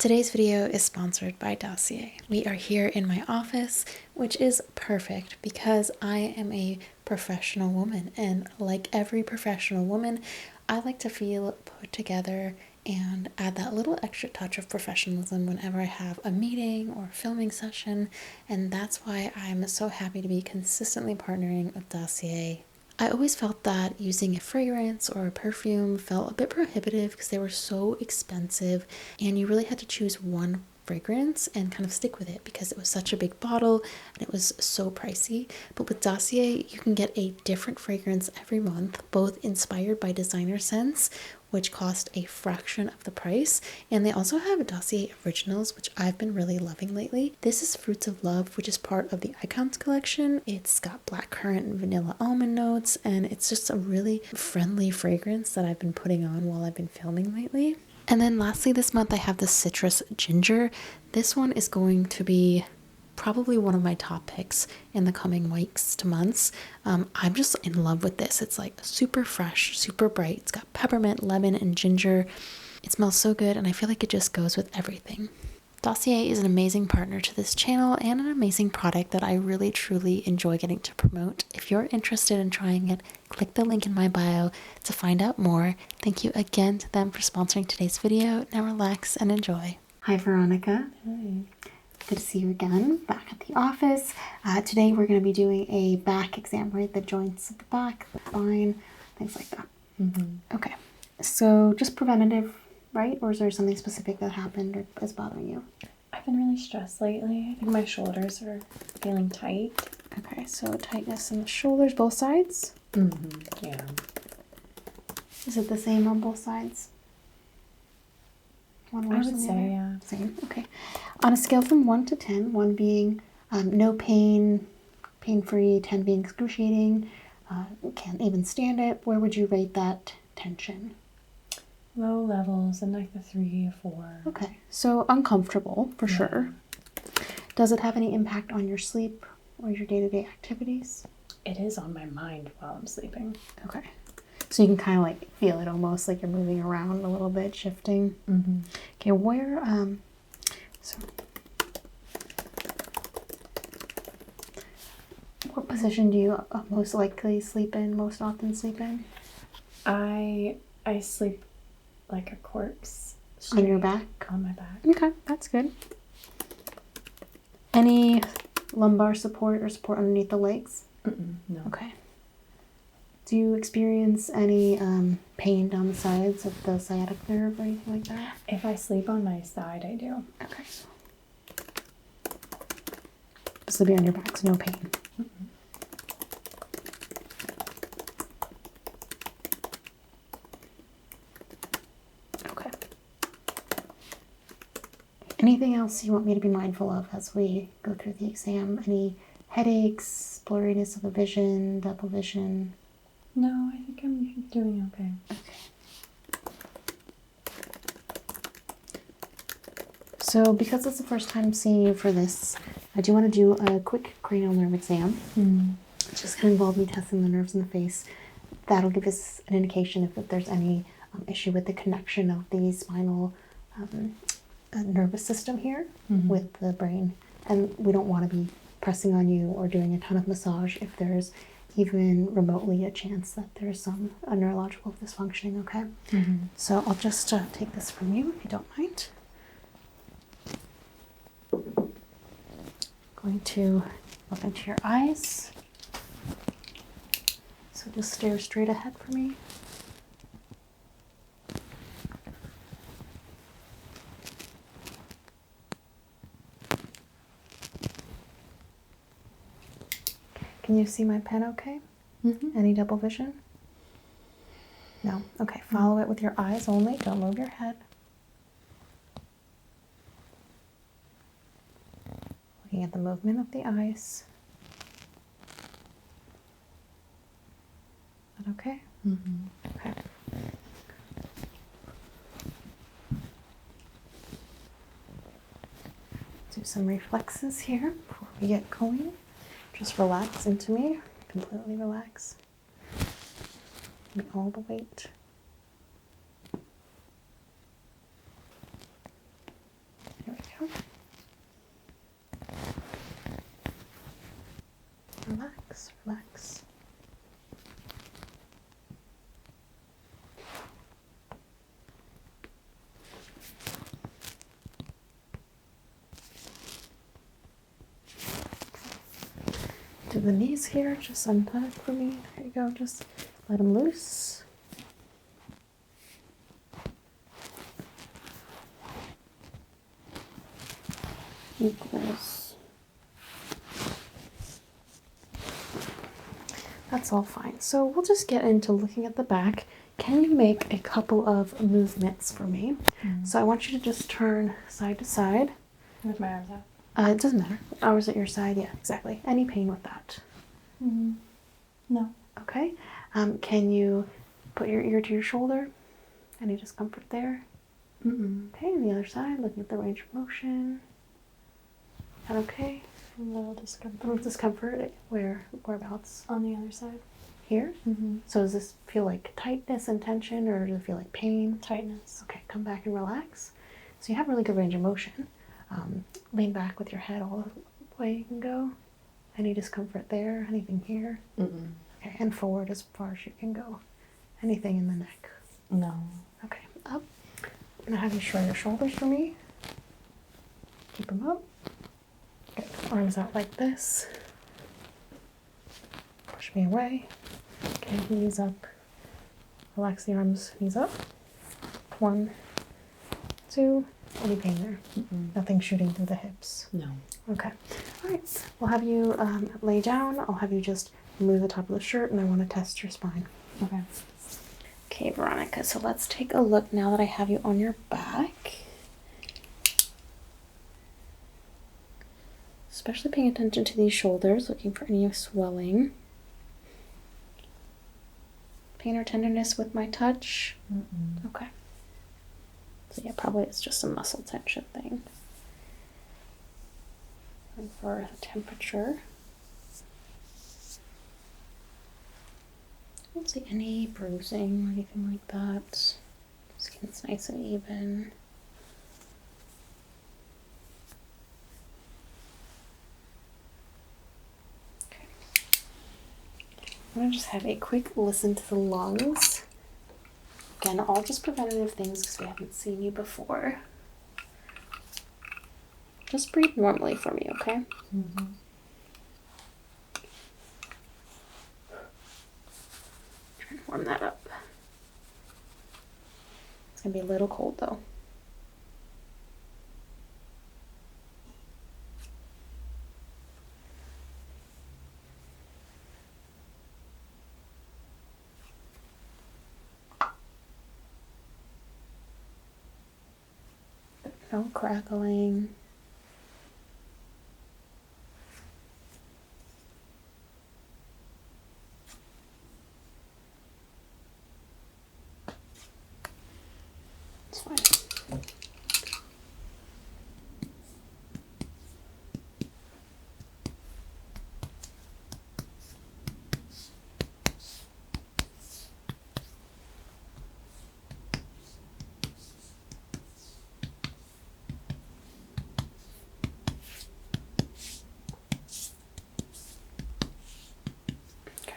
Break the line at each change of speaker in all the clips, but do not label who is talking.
Today's video is sponsored by Dossier. We are here in my office, which is perfect because I am a professional woman, and like every professional woman, I like to feel put together and add that little extra touch of professionalism whenever I have a meeting or filming session, and that's why I'm so happy to be consistently partnering with Dossier. I always felt that using a fragrance or a perfume felt a bit prohibitive because they were so expensive, and you really had to choose one fragrance and kind of stick with it because it was such a big bottle and it was so pricey. But with Dossier, you can get a different fragrance every month, both inspired by designer scents, which cost a fraction of the price, and they also have Dossier Originals, which I've been really loving lately. This is Fruits of Love, which is part of the Icons collection. It's got blackcurrant and vanilla almond notes, and it's just a really friendly fragrance that I've been putting on while I've been filming lately. And then lastly this month I have the Citrus Ginger. This one is going to be probably one of my top picks in the coming weeks to months. I'm just in love with this. It's like super fresh, super bright. It's got peppermint, lemon, and ginger. It smells so good, and I feel like it just goes with everything. Dossier is an amazing partner to this channel and an amazing product that I really truly enjoy getting to promote. If you're interested in trying it, click the link in my bio to find out more. Thank you again to them for sponsoring today's video. Now relax and enjoy. Hi Veronica.
Hi.
Good to see you again, back at the office. Today we're going to be doing a back exam, right? The joints of the back, the spine, things like that. Okay, so just preventative, right? Or is there something specific that happened or is bothering you?
I've been really stressed lately. I think my shoulders are feeling tight.
Okay, so tightness in the shoulders, both sides?
Yeah.
Is it the same on both sides? One
I
worse
would
than the
say,
other?
yeah.
Same, okay. On a scale from 1 to 10, 1 being no pain, pain-free, 10 being excruciating, can't even stand it, where would you rate that tension?
Low levels and like the 3 or 4.
Okay, so uncomfortable for sure. Does it have any impact on your sleep or your day-to-day activities?
It is on my mind while I'm sleeping.
Okay, so you can kind of like feel it almost like you're moving around a little bit, shifting. Okay, where, so what position do you most likely sleep in, most often sleep in?
I sleep like a corpse.
On your back?
On my back.
Okay, that's good. Any lumbar support or support underneath the legs?
No.
Okay. Do you experience any pain down the sides of the sciatic nerve or anything like that?
If I sleep on my side, I do.
Okay. Sleeping on your back, so no pain. Okay. Anything else you want me to be mindful of as we go through the exam? Any headaches, blurriness of the vision, double vision?
No, I think I'm doing okay.
So because it's the first time seeing you for this, I do want to do a quick cranial nerve exam. It's just going to involve me testing the nerves in the face. That'll give us an indication if there's any issue with the connection of the spinal nervous system here with the brain. And we don't want to be pressing on you or doing a ton of massage if there's even remotely a chance that there's a neurological dysfunctioning, okay? So I'll just take this from you if you don't mind. Going to look into your eyes. So just stare straight ahead for me. Can you see my pen okay? Any double vision? No? Okay, follow it with your eyes only. Don't move your head. Looking at the movement of the eyes. Is that okay? Okay. Do some reflexes here before we get going. Just relax into me. Completely relax. Give me all the weight. the knees here. Just untie it for me. There you go. Just let them loose. Equals. That's all fine. So we'll just get into looking at the back. Can you make a couple of movements for me? So I want you to just turn side to side.
With my arms out.
It doesn't matter. Hours at your side. Yeah, exactly. Any pain with that?
No.
Okay. Can you put your ear to your shoulder? Any discomfort there? Okay, and the other side, looking at the range of motion. That okay?
A little discomfort.
A little discomfort. Whereabouts?
On the other side.
Here? So does this feel like tightness and tension, or does it feel like pain?
Tightness.
Okay, come back and relax. So you have really good range of motion. Lean back with your head all the way you can go. Any discomfort there? Anything here? Okay, and forward as far as you can go. Anything in the neck?
No.
Okay, up. I'm gonna have you shrug your shoulders for me. Keep them up. Good. Arms out like this. Push me away. Okay, knees up. Relax the arms, knees up. 1, 2. Any pain there? Nothing shooting through the hips?
No.
Okay. All right. We'll have you lay down. I'll have you just remove the top of the shirt, and I want to test your spine.
Okay.
Okay, Veronica. So let's take a look now that I have you on your back. Especially paying attention to these shoulders, looking for any swelling. Pain or tenderness with my touch? Okay. So yeah, probably it's just a muscle tension thing. And for the temperature, I don't see any bruising or anything like that. Skin's nice and even. Okay. I'm gonna just have a quick listen to the lungs. Again, all just preventative things because we haven't seen you before. Just breathe normally for me, okay? Try and warm that up. It's gonna be a little cold though. No crackling. It's fine. Okay.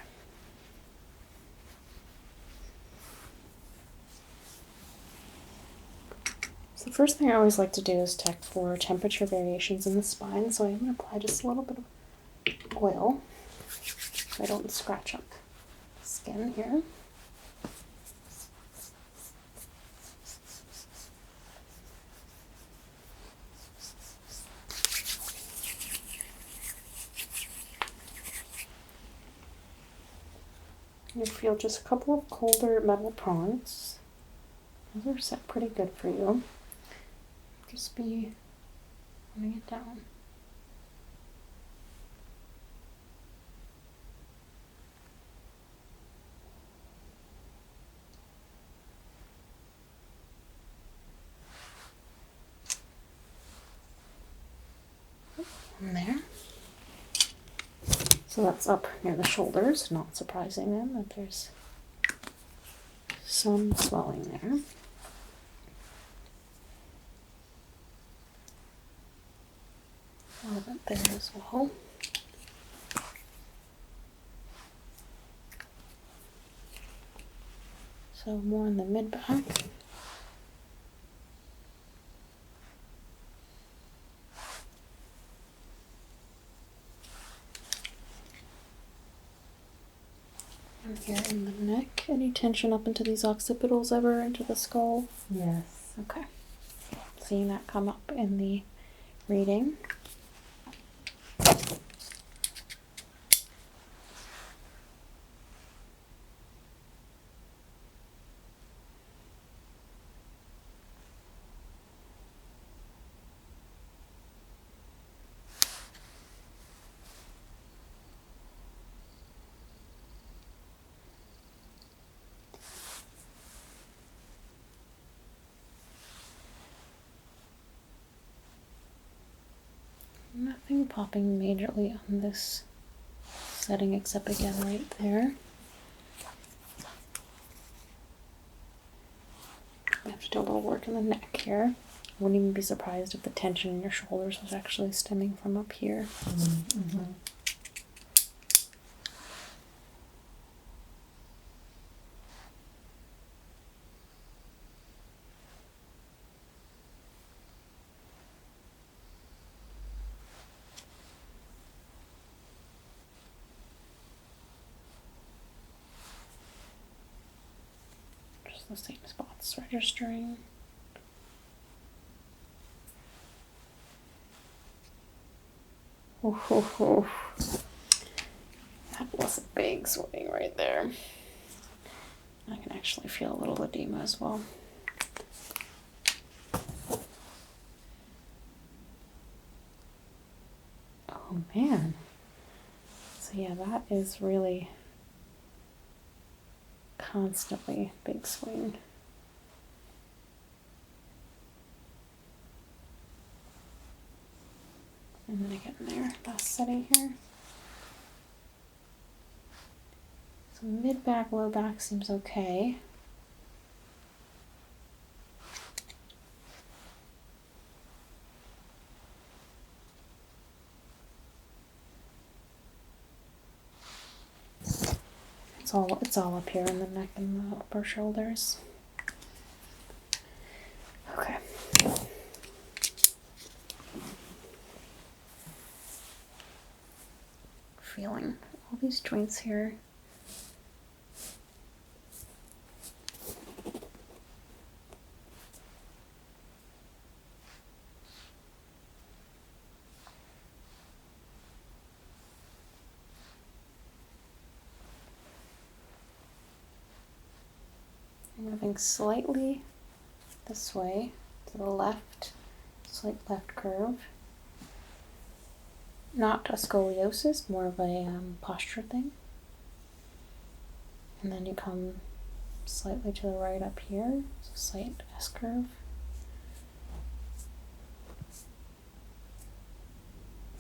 So the first thing I always like to do is check for temperature variations in the spine. So I'm going to apply just a little bit of oil so I don't scratch up the skin here. You feel just a couple of colder metal prongs. Those are set pretty good for you. Just be running it down. And there. So that's up near the shoulders, not surprising then that there's some swelling there. A little bit there as well. So more in the mid-back. any tension up into these occipitals ever, into the skull?
Yes.
Okay. Seeing that come up in the reading. Nothing popping majorly on this setting except again right there. I have to do a little work in the neck here. I wouldn't even be surprised if the tension in your shoulders was actually stemming from up here.
Mm-hmm.
Just the same spots registering. Oh. That was a big swing right there. I can actually feel a little edema as well. Oh man. So yeah, that is really constantly big swing. And then again there, last setting here. So mid back, low back seems okay. It's all up here in the neck and the upper shoulders. Okay. Feeling all these joints here. Moving slightly this way to the left, slight left curve. Not a scoliosis, more of a posture thing. And then you come slightly to the right up here, so slight S curve.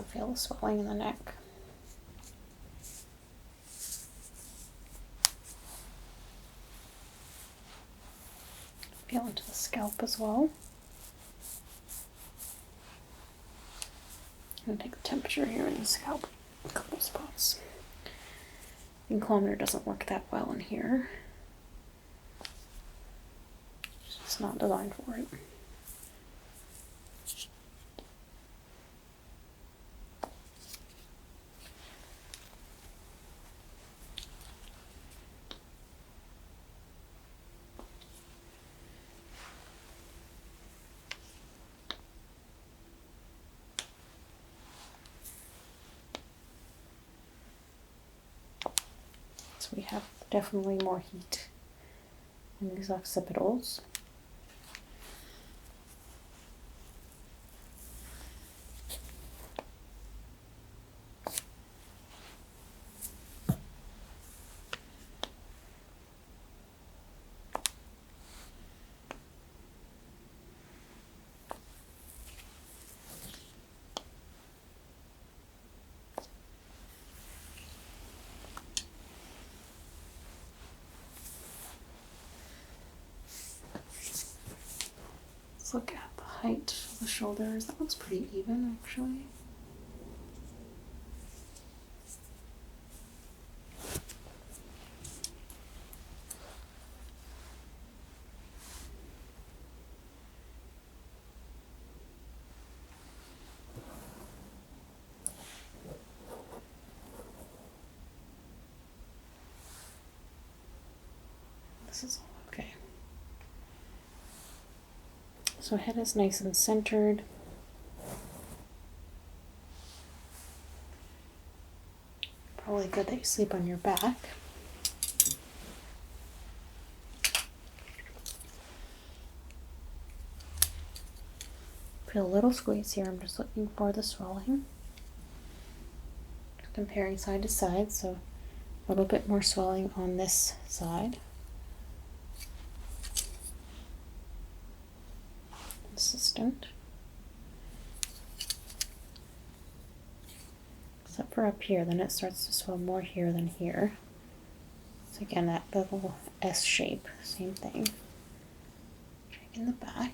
I feel the swelling in the neck. Feel into the scalp as well. I'm going to take the temperature here in the scalp, a couple spots. The inclometer doesn't work that well in here. It's not designed for it. So we have definitely more heat in these occipitals. Let's look at the height of the shoulders. That looks pretty even, actually. this is all okay. So head is nice and centered. Probably good that you sleep on your back. Feel a little squeeze here. I'm just looking for the swelling. Just comparing side to side, so a little bit more swelling on this side. Consistent. Except for up here, then it starts to swell more here than here. So again, that little S shape, same thing. Check in the back.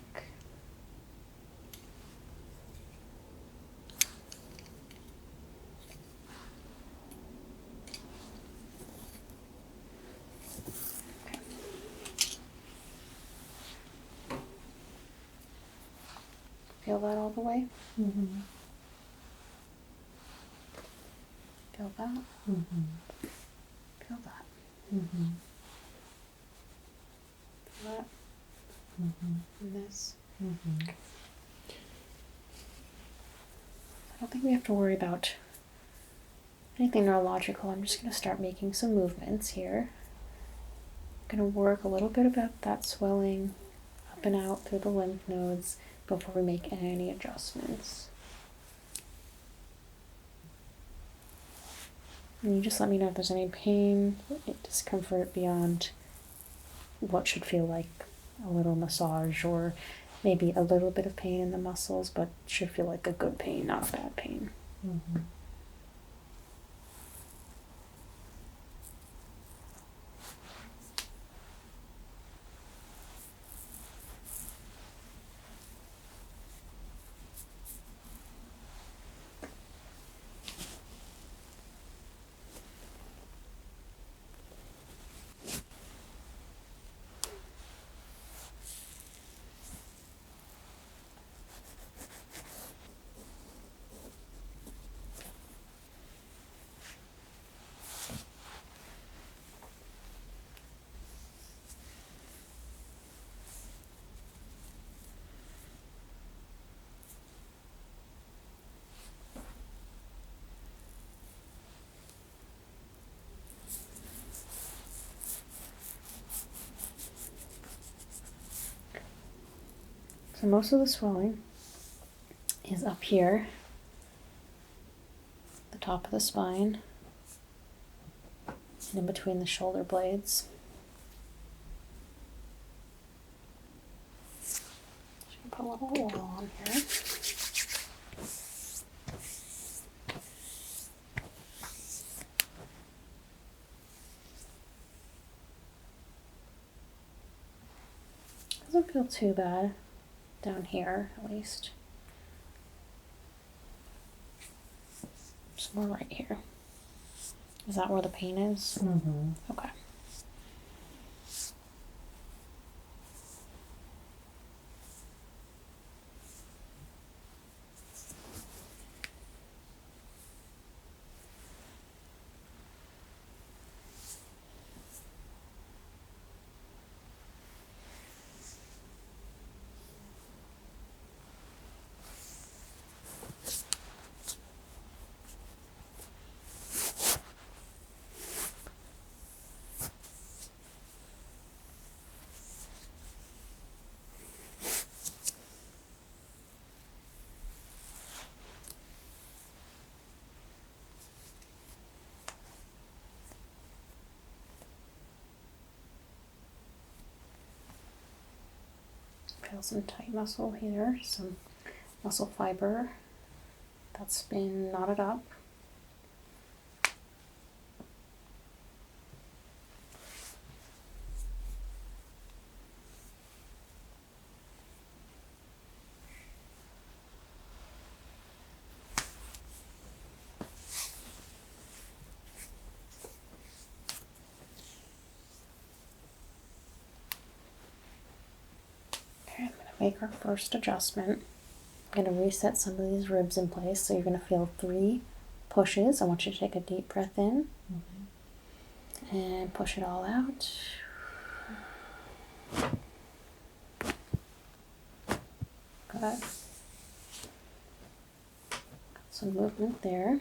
Okay. Feel that all the way?
Mm-hmm.
Feel that?
Mm-hmm.
Feel that?
Mm-hmm.
Feel that?
Mm-hmm.
And this?
Mm-hmm.
I don't think we have to worry about anything neurological. I'm just going to start making some movements here. I'm going to work a little bit about that swelling up and out through the lymph nodes before we make any adjustments. And you just let me know if there's any pain, discomfort beyond what should feel like a little massage, or maybe a little bit of pain in the muscles, but should feel like a good pain, not a bad pain.
Mm-hmm.
So most of the swelling is up here, the top of the spine, and in between the shoulder blades. Should put a little oil on here. Doesn't feel too bad down here, at least. Some more right here. Is that where the pain is?
Mm-hmm.
Okay. Feel some tight muscle here, some muscle fiber that's been knotted up. Okay, I'm going to make our first adjustment. I'm going to reset some of these ribs in place. So you're going to feel 3 pushes. I want you to take a deep breath in and push it all out.
Okay.
Some movement there.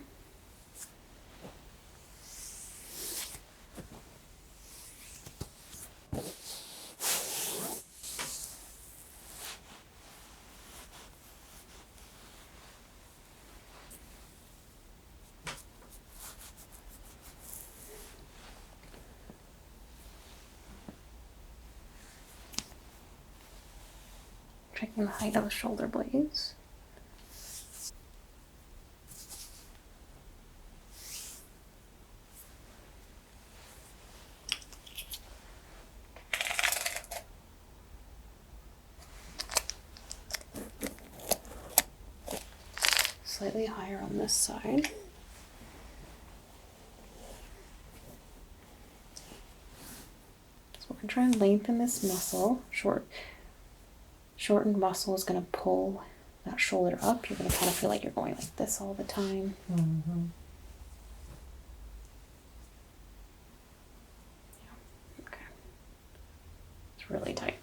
Checking the height of the shoulder blades. Slightly higher on this side. So we're going to try and lengthen this muscle. Shortened muscle is going to pull that shoulder up. You're going to kind of feel like you're going like this all the time.
Mm-hmm.
Yeah. Okay. It's really tight.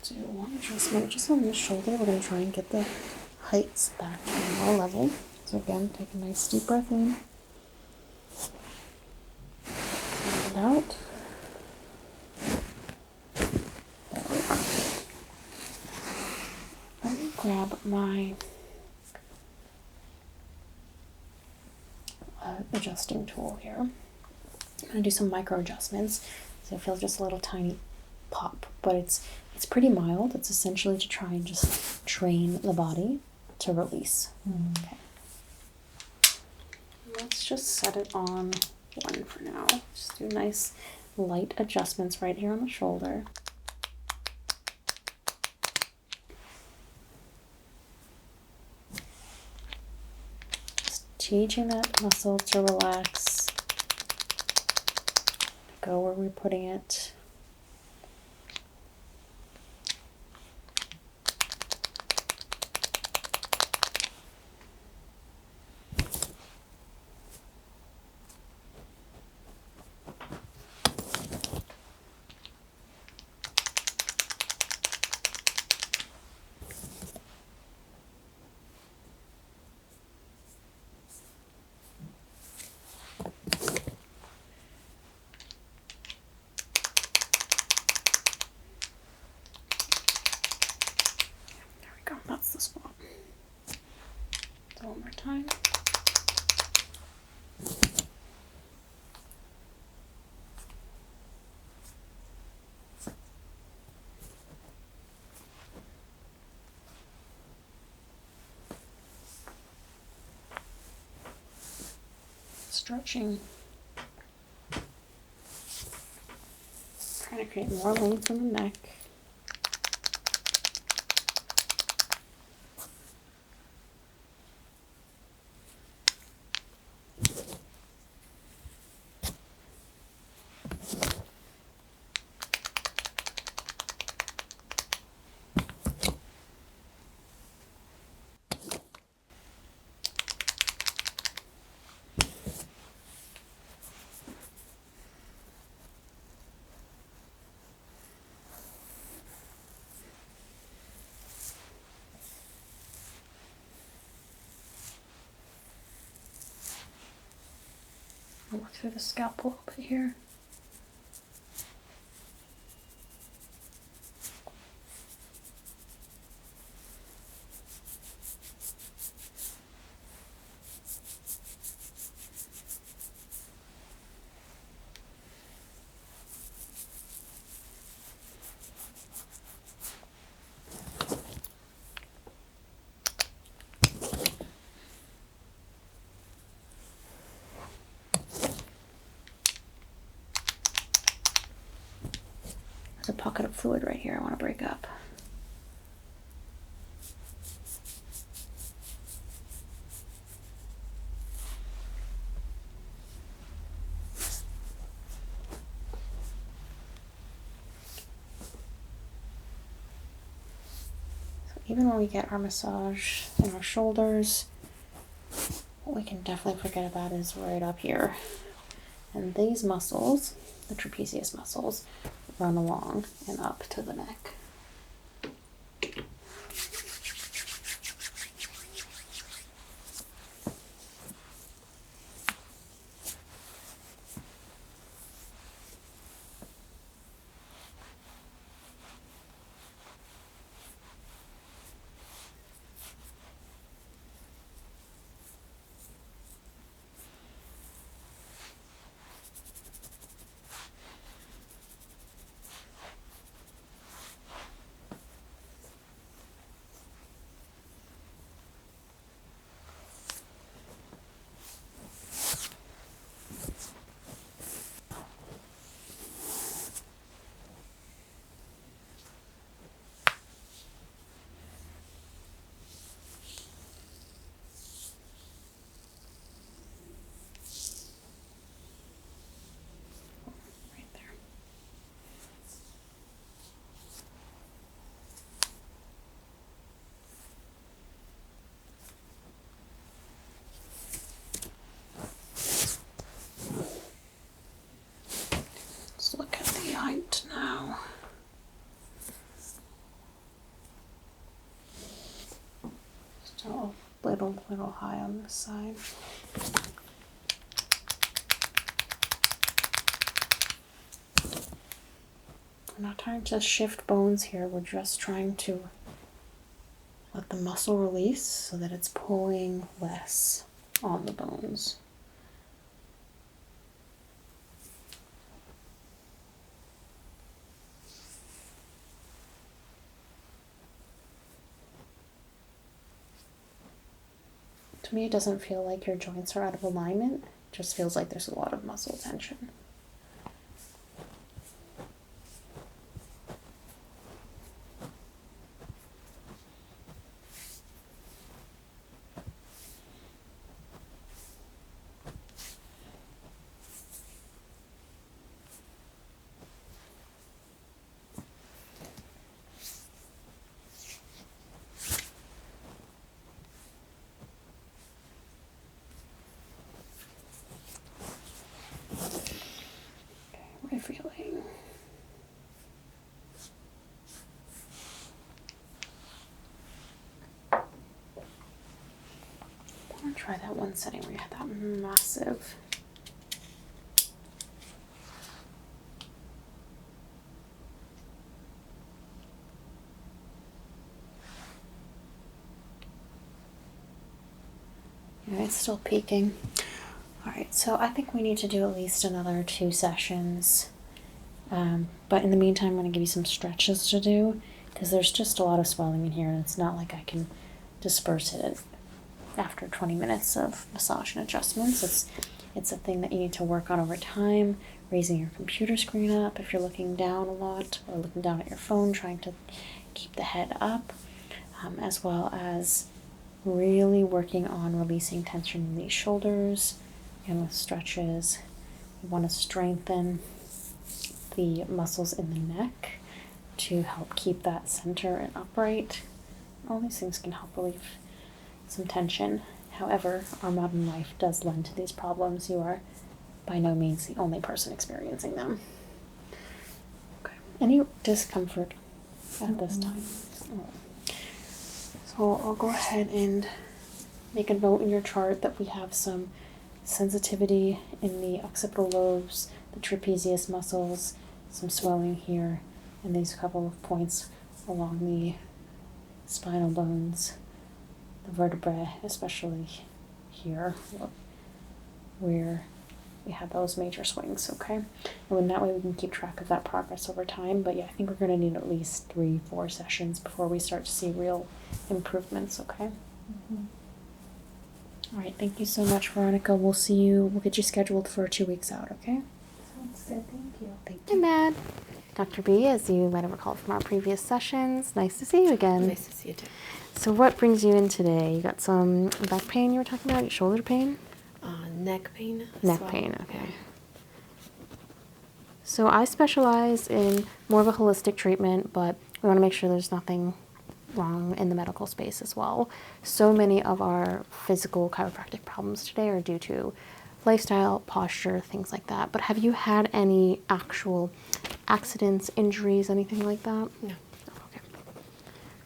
Do one adjustment just on the shoulder. We're going to try and get the heights back to a more level. So again, take a nice deep breath in. And out. There we are. Let me grab my adjusting tool here. I'm going to do some micro adjustments. So it feels just a little tiny pop, but it's pretty mild. It's essentially to try and just train the body to release.
Mm-hmm.
Okay. Let's just set it on 1 for now. Just do nice light adjustments right here on the shoulder. Just teaching that muscle to relax, go where we're putting it. There we go, that's the spot. So one more time. Stretching. Trying to create more length in the neck. I'll work through the scalp a little bit here. There's a pocket of fluid right here I want to break up. So even when we get our massage in our shoulders, what we can definitely forget about is right up here. And these muscles, the trapezius muscles, run along and up to the neck. Let's look at the height now. Still a little high on this side. We're not trying to shift bones here, we're just trying to let the muscle release so that it's pulling less on the bones. To me, it doesn't feel like your joints are out of alignment. It just feels like there's a lot of muscle tension. Feeling. I want to try that one setting where you had that massive. Yeah, it's still peaking. Alright, so I think we need to do at least another 2 sessions. But in the meantime, I'm going to give you some stretches to do because there's just a lot of swelling in here and it's not like I can disperse it after 20 minutes of massage and adjustments. It's a thing that you need to work on over time, raising your computer screen up if you're looking down a lot or looking down at your phone, trying to keep the head up, as well as really working on releasing tension in these shoulders. And with stretches, you want to strengthen the muscles in the neck to help keep that center and upright. All these things can help relieve some tension. However, our modern life does lend to these problems. You are by no means the only person experiencing them. Okay. Any discomfort at this time? So I'll go ahead and make a note in your chart that we have some sensitivity in the occipital lobes, the trapezius muscles, some swelling here, and these couple of points along the spinal bones, the vertebrae, especially here, where we have those major swings, okay? And that way we can keep track of that progress over time. But yeah, I think we're going to need at least 3-4 sessions before we start to see real improvements, okay?
Mm-hmm.
All right, thank you so much, Veronica. We'll get you scheduled for 2 weeks out, okay?
Sounds good, thank you.
Thank you. Hi, Matt. Dr. B, as you might have recalled from our previous sessions, nice to see you again.
Nice to see you too.
So what brings you in today? You got some back pain you were talking about, shoulder pain?
Neck pain.
Neck pain, okay. So I specialize in more of a holistic treatment, but we want to make sure there's nothing wrong in the medical space as well. So many of our physical chiropractic problems today are due to lifestyle, posture, things like that. But have you had any actual accidents, injuries, anything like that?
No.
Okay.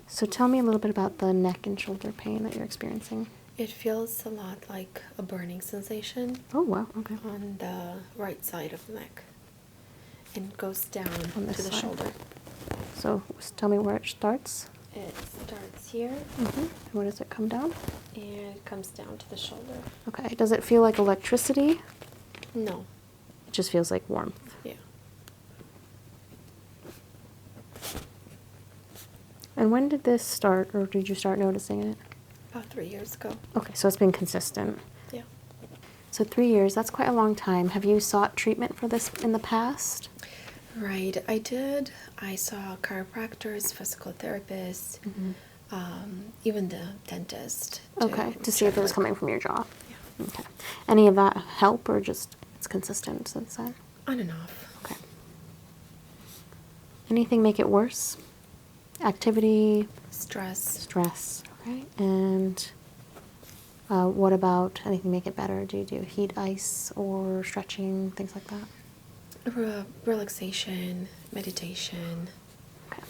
So tell me a little bit about the neck and shoulder pain that you're experiencing.
It feels a lot like a burning sensation
Oh, wow, okay.
on the right side of the neck. And goes down
On this
to the
side.
shoulder.
So tell me where it starts.
It starts here
Where does it come down?
and it comes down to the shoulder.
Okay. Does it feel like electricity?
No.
It just feels like warmth.
Yeah.
And when did this start, or did you start noticing it?
About 3 years ago.
Okay, so it's been consistent.
Yeah.
So 3 years, that's quite a long time. Have you sought treatment for this in the past?
Right, I did. I saw chiropractors, physical therapists, even the dentist.
Okay, to see if it was coming from your jaw.
Yeah.
Okay. Any of that help, or just it's consistent since then?
On and off.
Okay. Anything make it worse? Activity,
Stress.
stress, okay. And what about anything make it better? Do you do heat, ice, or stretching, things like that?
Relaxation, meditation,
Okay.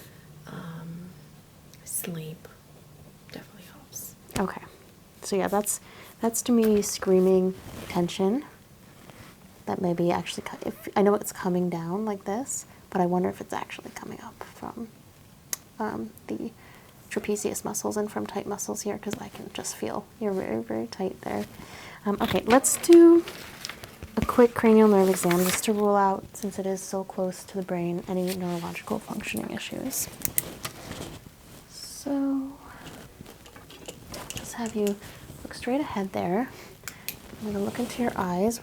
sleep definitely helps.
Okay. So yeah, that's to me screaming tension. That may be actually, if I know it's coming down like this, but I wonder if it's actually coming up from the trapezius muscles and from tight muscles here, because I can just feel you're very, very tight there. Okay, let's do a quick cranial nerve exam just to rule out, since it is so close to the brain, any neurological functioning issues. So just have you look straight ahead there. I'm going to look into your eyes.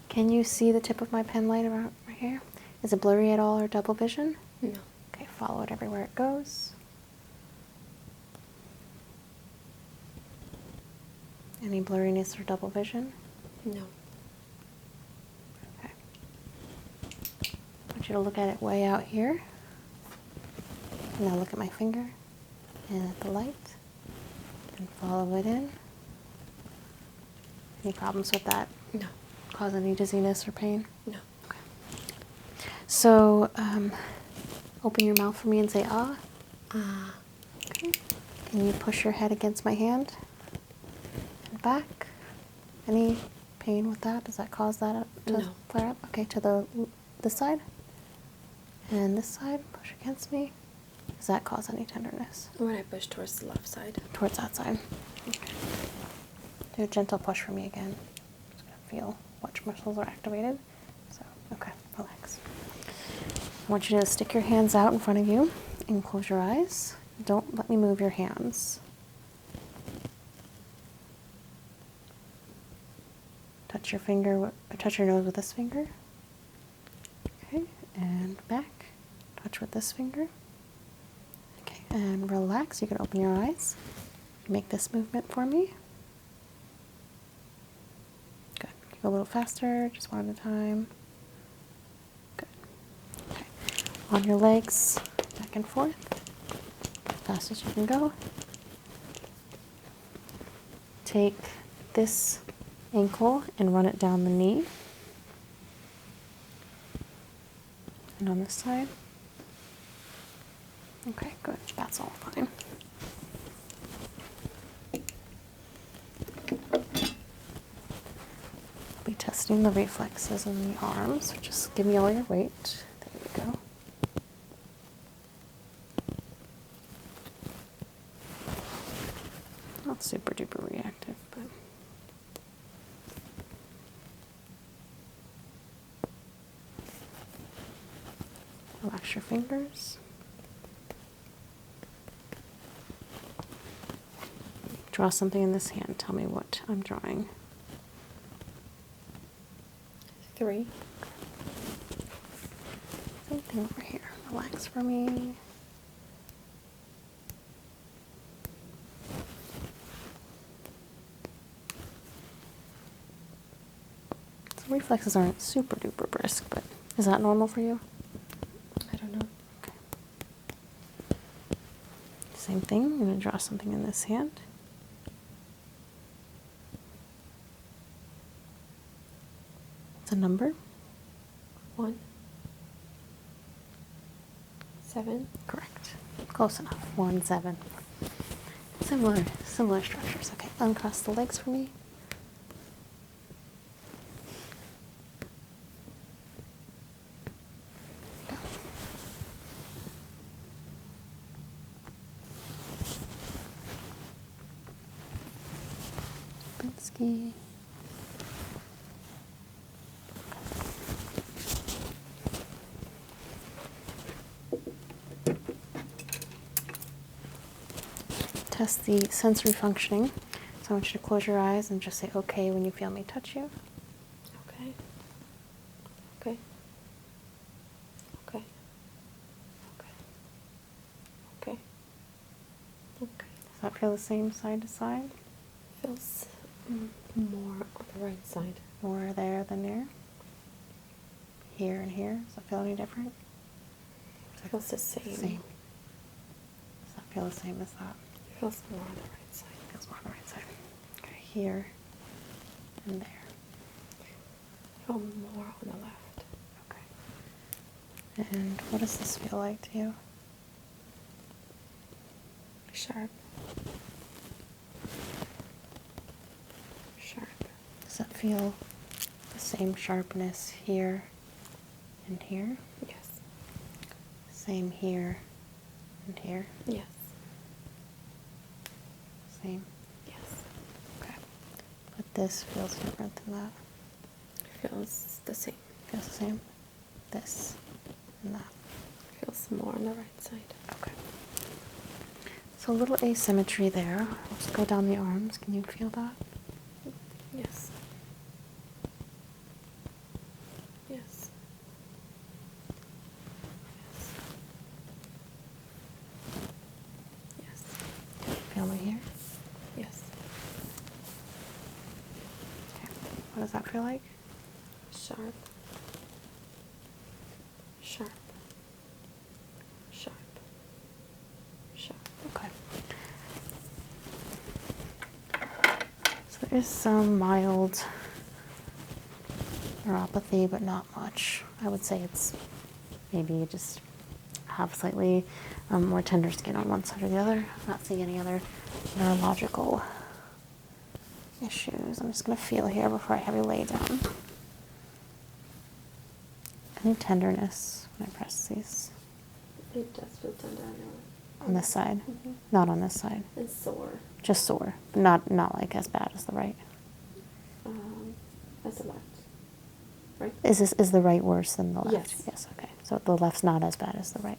Can you see the tip of my pen light around right here? Is it blurry at all or double vision?
No.
Okay, follow it everywhere it goes. Any blurriness or double vision?
No.
Okay. I want you to look at it way out here. Now look at my finger and at the light and follow it in. Any problems with that?
No.
Cause any dizziness or pain?
No.
Okay. So, open your mouth for me and say ah. Okay. Can you push your head against my hand and back? Any pain with that? Does that cause that to
No.
flare up? Okay, to this side and this side. Push against me. Does that cause any tenderness?
When I push towards the left side.
Towards that side. Okay. Do a gentle push for me again. Just gonna feel which muscles are activated. So, okay, relax. I want you to stick your hands out in front of you and close your eyes. Don't let me move your hands. Touch your nose with this finger. Okay, and back. Touch with this finger. Okay, and relax. You can open your eyes. Make this movement for me. Good. Go a little faster, just one at a time. Good. Okay. On your legs, back and forth, as fast as you can go. Take this ankle and run it down the knee. And on this side. Okay, good. That's all fine. I'll be testing the reflexes in the arms. So just give me all your weight. There you go. Not super duper reactive, but relax your fingers. Draw something in this hand. Tell me what I'm drawing.
3.
Same thing over here. Relax for me. So reflexes aren't super duper brisk, but is that normal for you?
I don't know.
Okay. Same thing. I'm going to draw something in this hand. It's a number.
1. 7.
Correct. Close enough. 1, 7. Similar structures. Okay, uncross the legs for me. Go. Binsky. Test the sensory functioning. So I want you to close your eyes and just say okay when you feel me touch you.
Okay. Okay. Okay. Okay. Okay. Okay.
Does that feel the same side to side?
Feels more on the right side.
More there than there? Here and here? Does that feel any different?
Feels the same.
Same. Does that feel the same as that?
Feels more on the right side.
Feels more on the right side. Okay, here and there.
Feel more on the left.
Okay. And what does this feel like to you?
Sharp. Sharp.
Does it feel the same sharpness here and here?
Yes.
Same here and here?
Yes.
Same?
Yes.
Okay. But this feels different than that.
Feels the same.
Feels the same? This and that.
Feels more on the right side.
Okay. So a little asymmetry there. Let's go down the arms. Can you feel that?
Yes. Yes. Yes.
Feel me here?
Yes.
Okay. What does that feel like?
Sharp. Sharp. Sharp. Sharp.
Okay. So there is some mild neuropathy, but not much. I would say it's maybe you just have slightly more tender skin on one side or the other. I'm not seeing any other neurological issues. I'm just going to feel here before I have you lay down. Any tenderness when I press these?
It does feel tender
On this side?
Mm-hmm.
Not on this side.
And sore.
Just sore, but not like as bad as the right.
As the left. Right?
Is the right worse than the left?
Yes.
Yes, okay. So the left's not as bad as the right.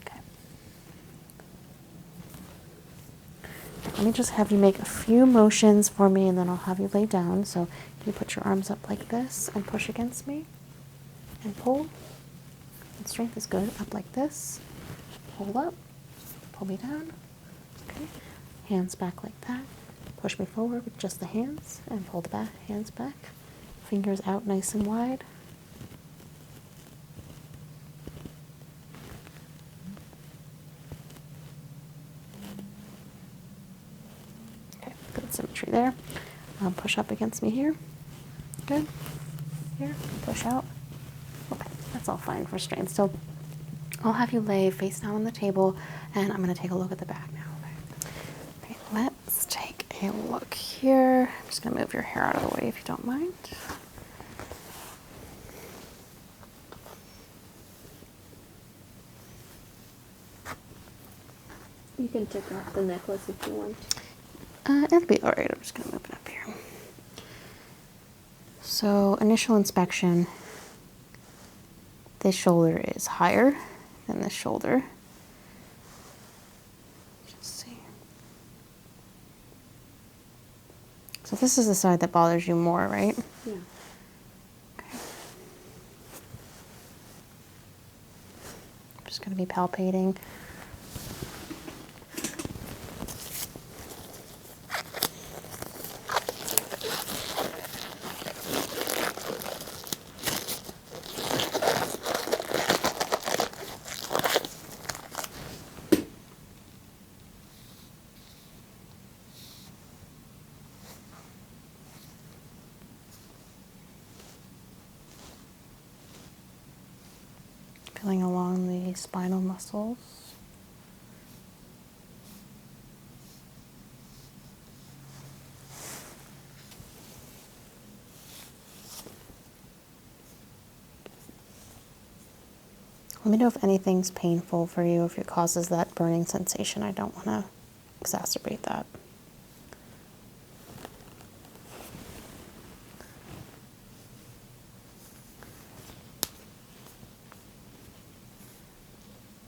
Okay. Let me just have you make a few motions for me and then I'll have you lay down. So you put your arms up like this and push against me and pull. And strength is good. Up like this. Hold up. Pull me down. Okay. Hands back like that. Push me forward with just the hands and pull the back, hands back. Fingers out nice and wide. Okay, good symmetry there. Push up against me here. Good. Here, push out. Okay, that's all fine for strength. So I'll have you lay face down on the table and I'm going to take a look at the back now. Okay, let's take a look here. I'm just going to move your hair out of the way if you don't mind.
You can take off the necklace if you want.
It'll be all right. I'm just going to move it up here. So initial inspection, this shoulder is higher than this shoulder. Just see. So this is the side that bothers you more, right?
Yeah.
Okay. I'm just going to be palpating. Feeling along the spinal muscles. Let me know if anything's painful for you, if it causes that burning sensation. I don't want to exacerbate that.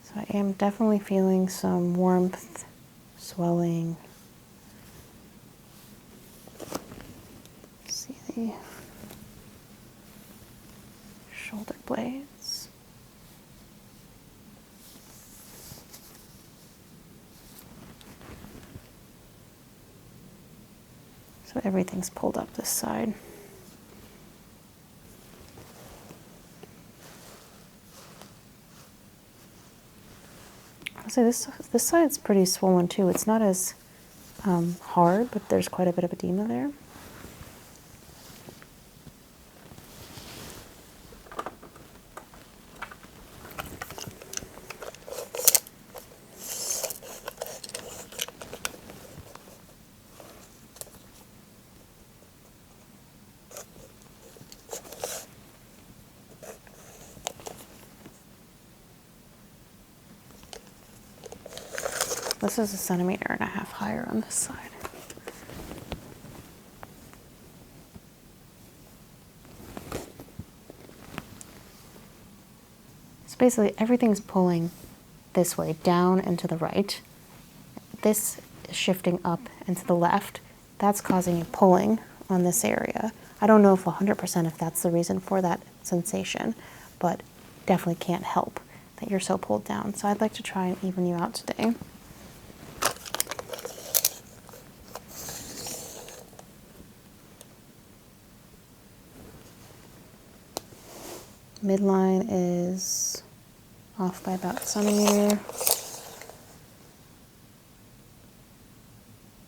So I am definitely feeling some warmth, swelling. See the shoulder blades. So everything's pulled up this side. So this side's pretty swollen too. It's not as hard, but there's quite a bit of edema there. This is 1.5 centimeters higher on this side. So basically everything's pulling this way, down and to the right. This is shifting up and to the left. That's causing a pulling on this area. I don't know if 100% if that's the reason for that sensation, but definitely can't help that you're so pulled down. So I'd like to try and even you out today. Midline is off by about 1 centimeter.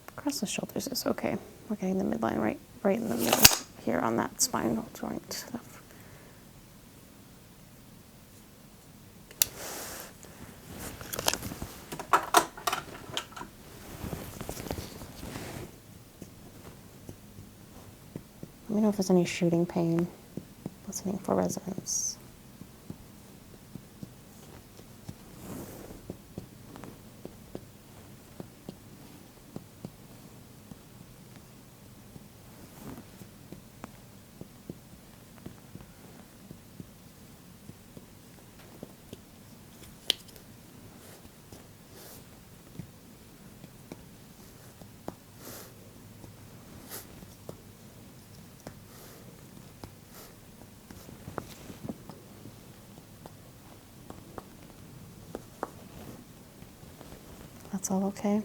Across the shoulders is okay. We're getting the midline right in the middle here on that spinal joint stuff. Let me know if there's any shooting pain. Listening for resonance. That's all okay?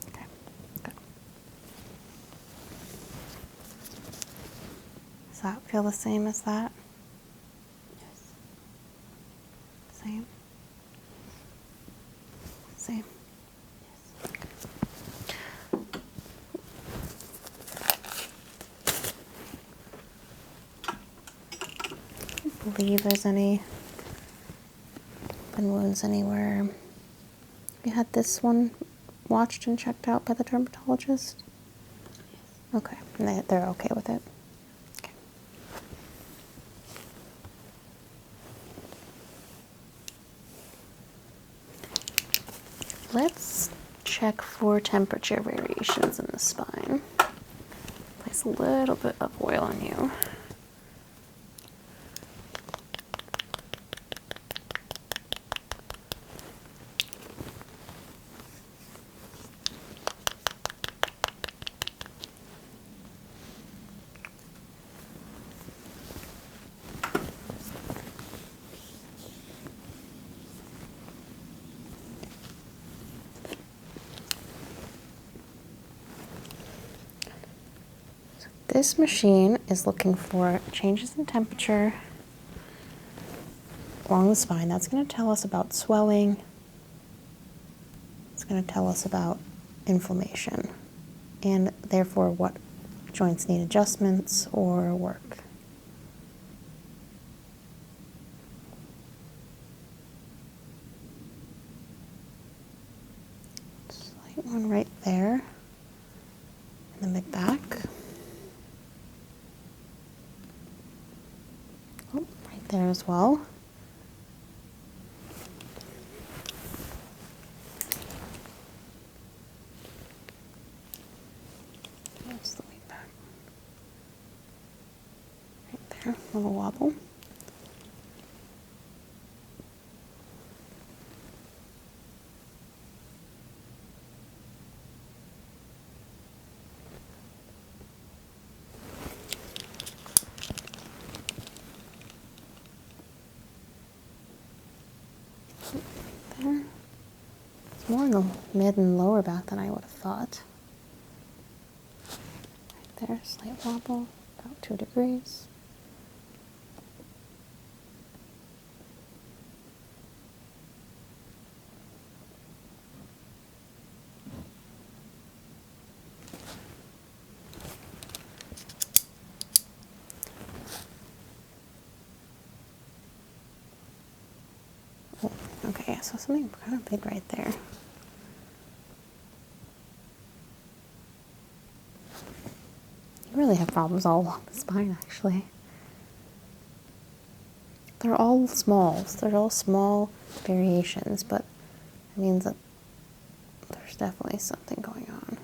Okay, good. Does that feel the same as that?
Yes.
Same? Same. I don't believe there's any open wounds anywhere. You had this one watched and checked out by the dermatologist? Yes. Okay, and they're okay with it? Okay. Let's check for temperature variations in the spine. Place a little bit of oil on you. This machine is looking for changes in temperature along the spine. That's going to tell us about swelling. It's going to tell us about inflammation and therefore what joints need adjustments or work. Slight one right there in the mid-back. Oh, right there as well. That's the way back. Right there, a little wobble. There. It's more in the mid and lower back than I would have thought. Right there, slight wobble, about 2 degrees. Oh, okay, so something kind of big right there. You really have problems all along the spine, actually. They're all smalls. They're all small variations, but it means that there's definitely something going on.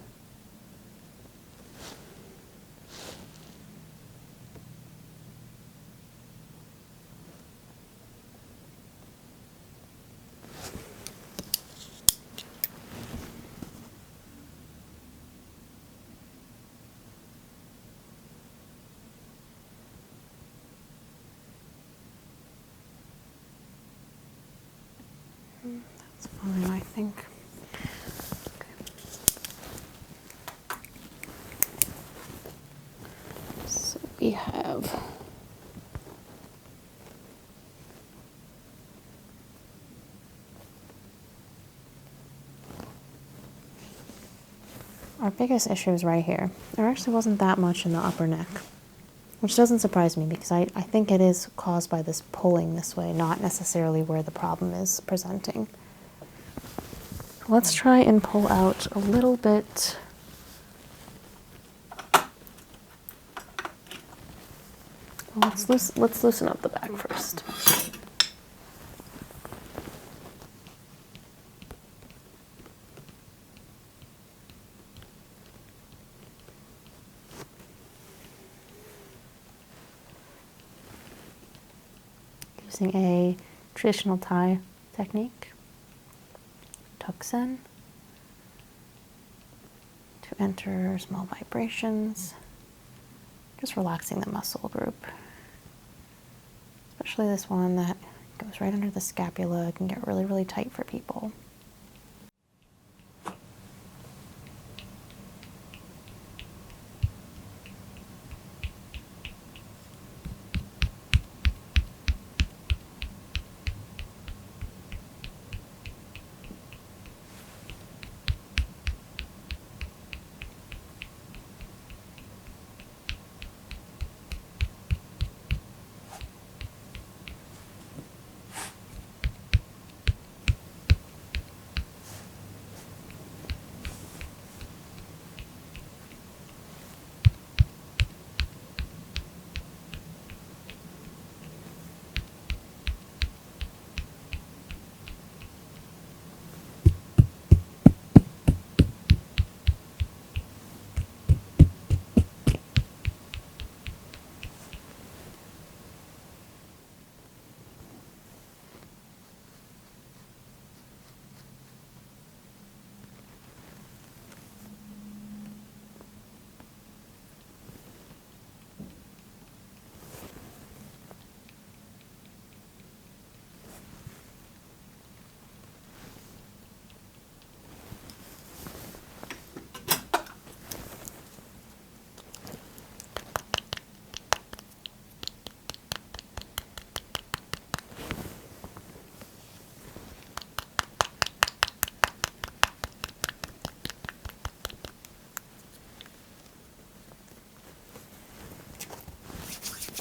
That's fine, I think. Okay. So we have our biggest issue is right here. There actually wasn't that much in the upper neck, which doesn't surprise me because I think it is caused by this pulling this way, not necessarily where the problem is presenting. Let's try and pull out a little bit. Well, let's loosen up the back first. Using a traditional Thai technique, Tuksen, to enter small vibrations, just relaxing the muscle group. Especially this one that goes right under the scapula. It can get really, really tight for people.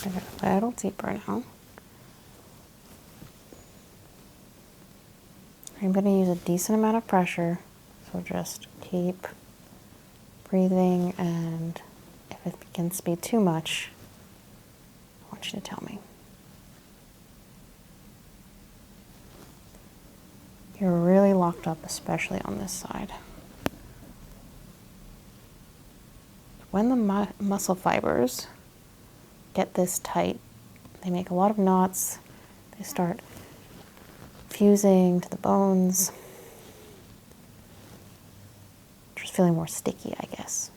I got a little deeper now. I'm going to use a decent amount of pressure, so just keep breathing, and if it begins to be too much, I want you to tell me. You're really locked up, especially on this side. When the muscle fibers get this tight, they make a lot of knots, they start fusing to the bones, just feeling more sticky, I guess.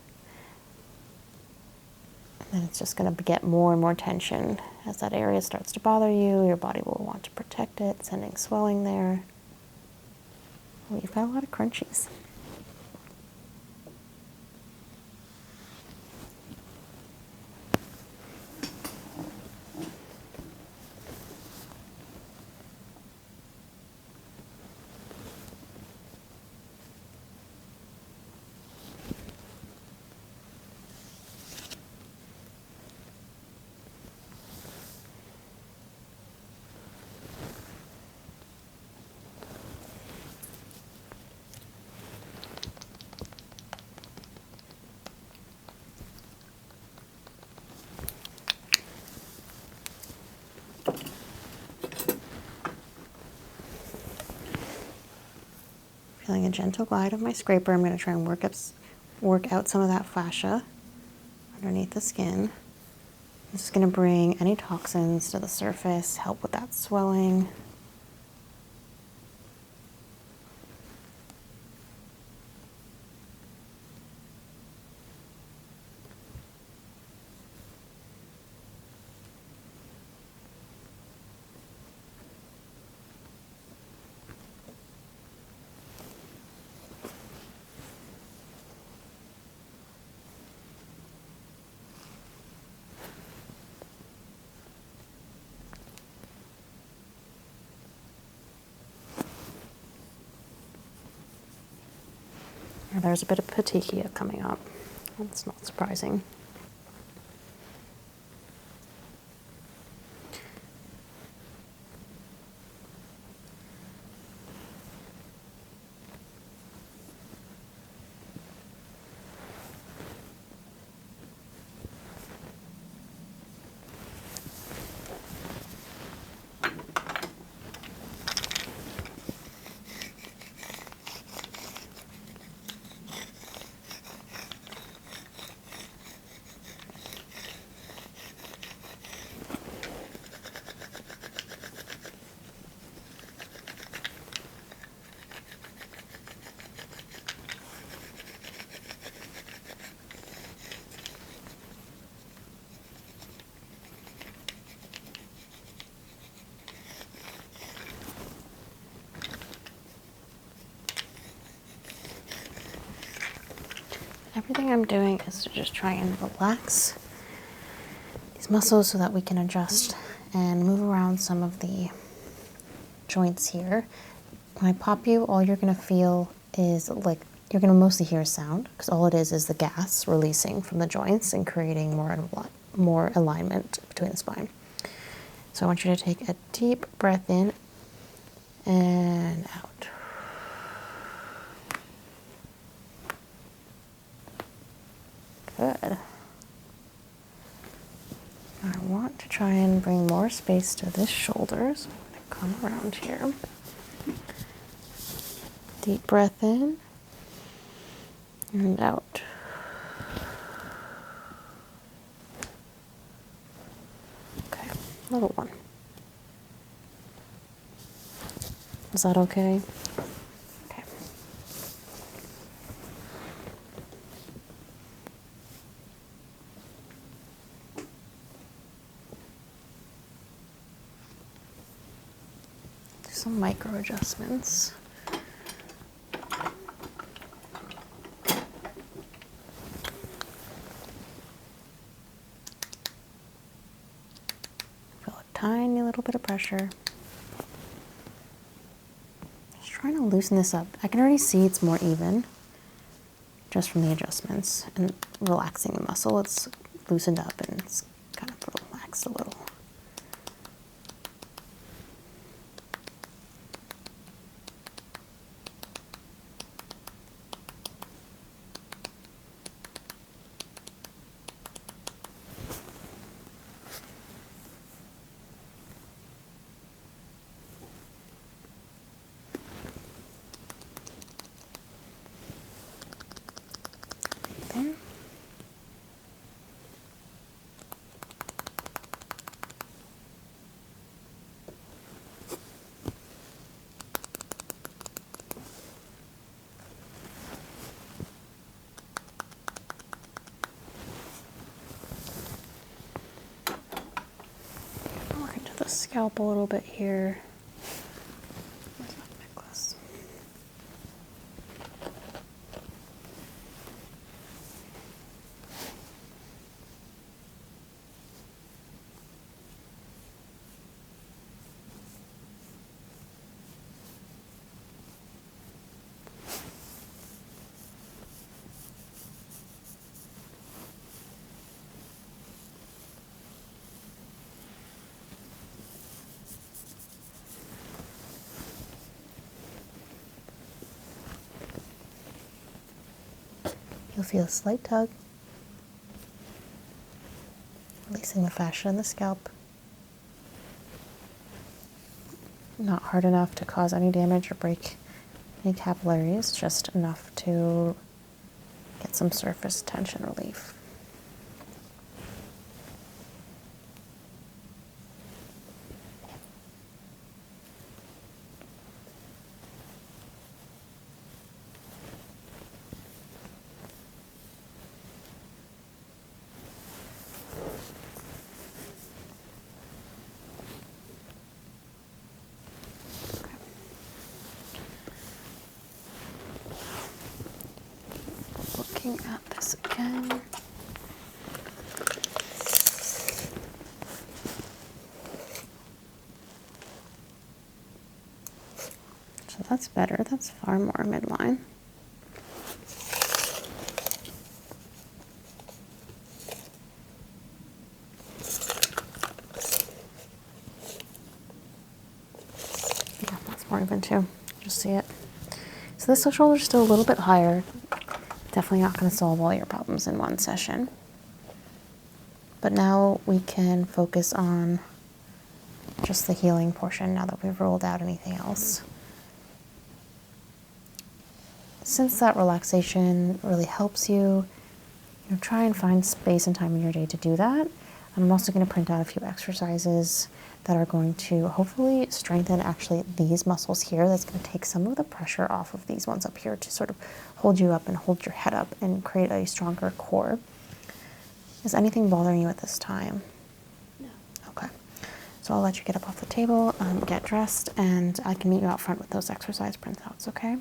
And then it's just going to get more and more tension. As that area starts to bother you, your body will want to protect it, sending swelling there. Oh, you've got a lot of crunchies. Feeling a gentle glide of my scraper, I'm going to try and work out some of that fascia underneath the skin. This is going to bring any toxins to the surface, help with that swelling. There's a bit of petechia coming up. That's not surprising. Everything I'm doing is to just try and relax these muscles so that we can adjust and move around some of the joints here. When I pop you, all you're going to feel is like you're going to mostly hear a sound, because all it is the gas releasing from the joints and creating more alignment between the spine. So I want you to take a deep breath in and out. Good. I want to try and bring more space to this shoulder, so I'm going to come around here. Deep breath in and out. Okay, little one. Is that okay? Okay. Do some micro adjustments. Feel a tiny little bit of pressure. Just trying to loosen this up. I can already see it's more even just from the adjustments and relaxing the muscle. It's loosened up and it's kind of relaxed. relax a little. There. Work into the scalp a little bit here. Where's my necklace? You'll feel a slight tug, releasing the fascia in the scalp. Not hard enough to cause any damage or break any capillaries, just enough to get some surface tension relief. Looking at this again. So that's better. That's far more midline. Yeah, that's more even too. Just see it. So this shoulder's still a little bit higher. Definitely not going to solve all your problems in one session. But now we can focus on just the healing portion now that we've rolled out anything else. Since that relaxation really helps you, try and find space and time in your day to do that. I'm also going to print out a few exercises that are going to hopefully strengthen actually these muscles here. That's going to take some of the pressure off of these ones up here to sort of hold you up and hold your head up and create a stronger core. Is anything bothering you at this time?
No.
Okay. So I'll let you get up off the table, get dressed, and I can meet you out front with those exercise printouts, okay?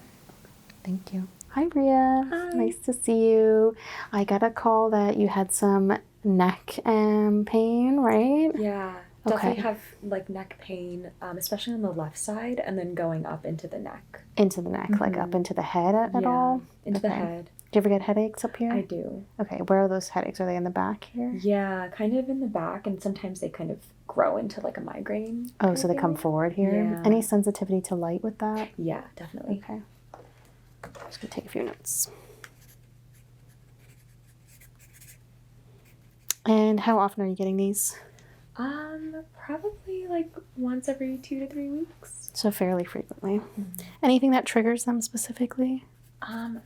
Thank you. Hi, Bria.
Hi.
Nice to see you. I got a call that you had some neck pain, right?
Yeah,
Okay.
definitely have like neck pain, especially on the left side, and then going up into the neck.
Into the neck, like up into the head at
Yeah,
all?
into the
Okay.
head.
Do you ever get headaches up here?
I do.
Okay, where are those headaches? Are they in the back here?
Yeah, kind of in the back, and sometimes they kind of grow into like a migraine.
Oh, so they come forward here?
Yeah.
Any sensitivity to light with that?
Yeah, definitely.
Okay. Just gonna take a few notes. And how often are you getting these?
Probably like once every 2 to 3 weeks.
So fairly frequently. Anything that triggers them specifically?
I'm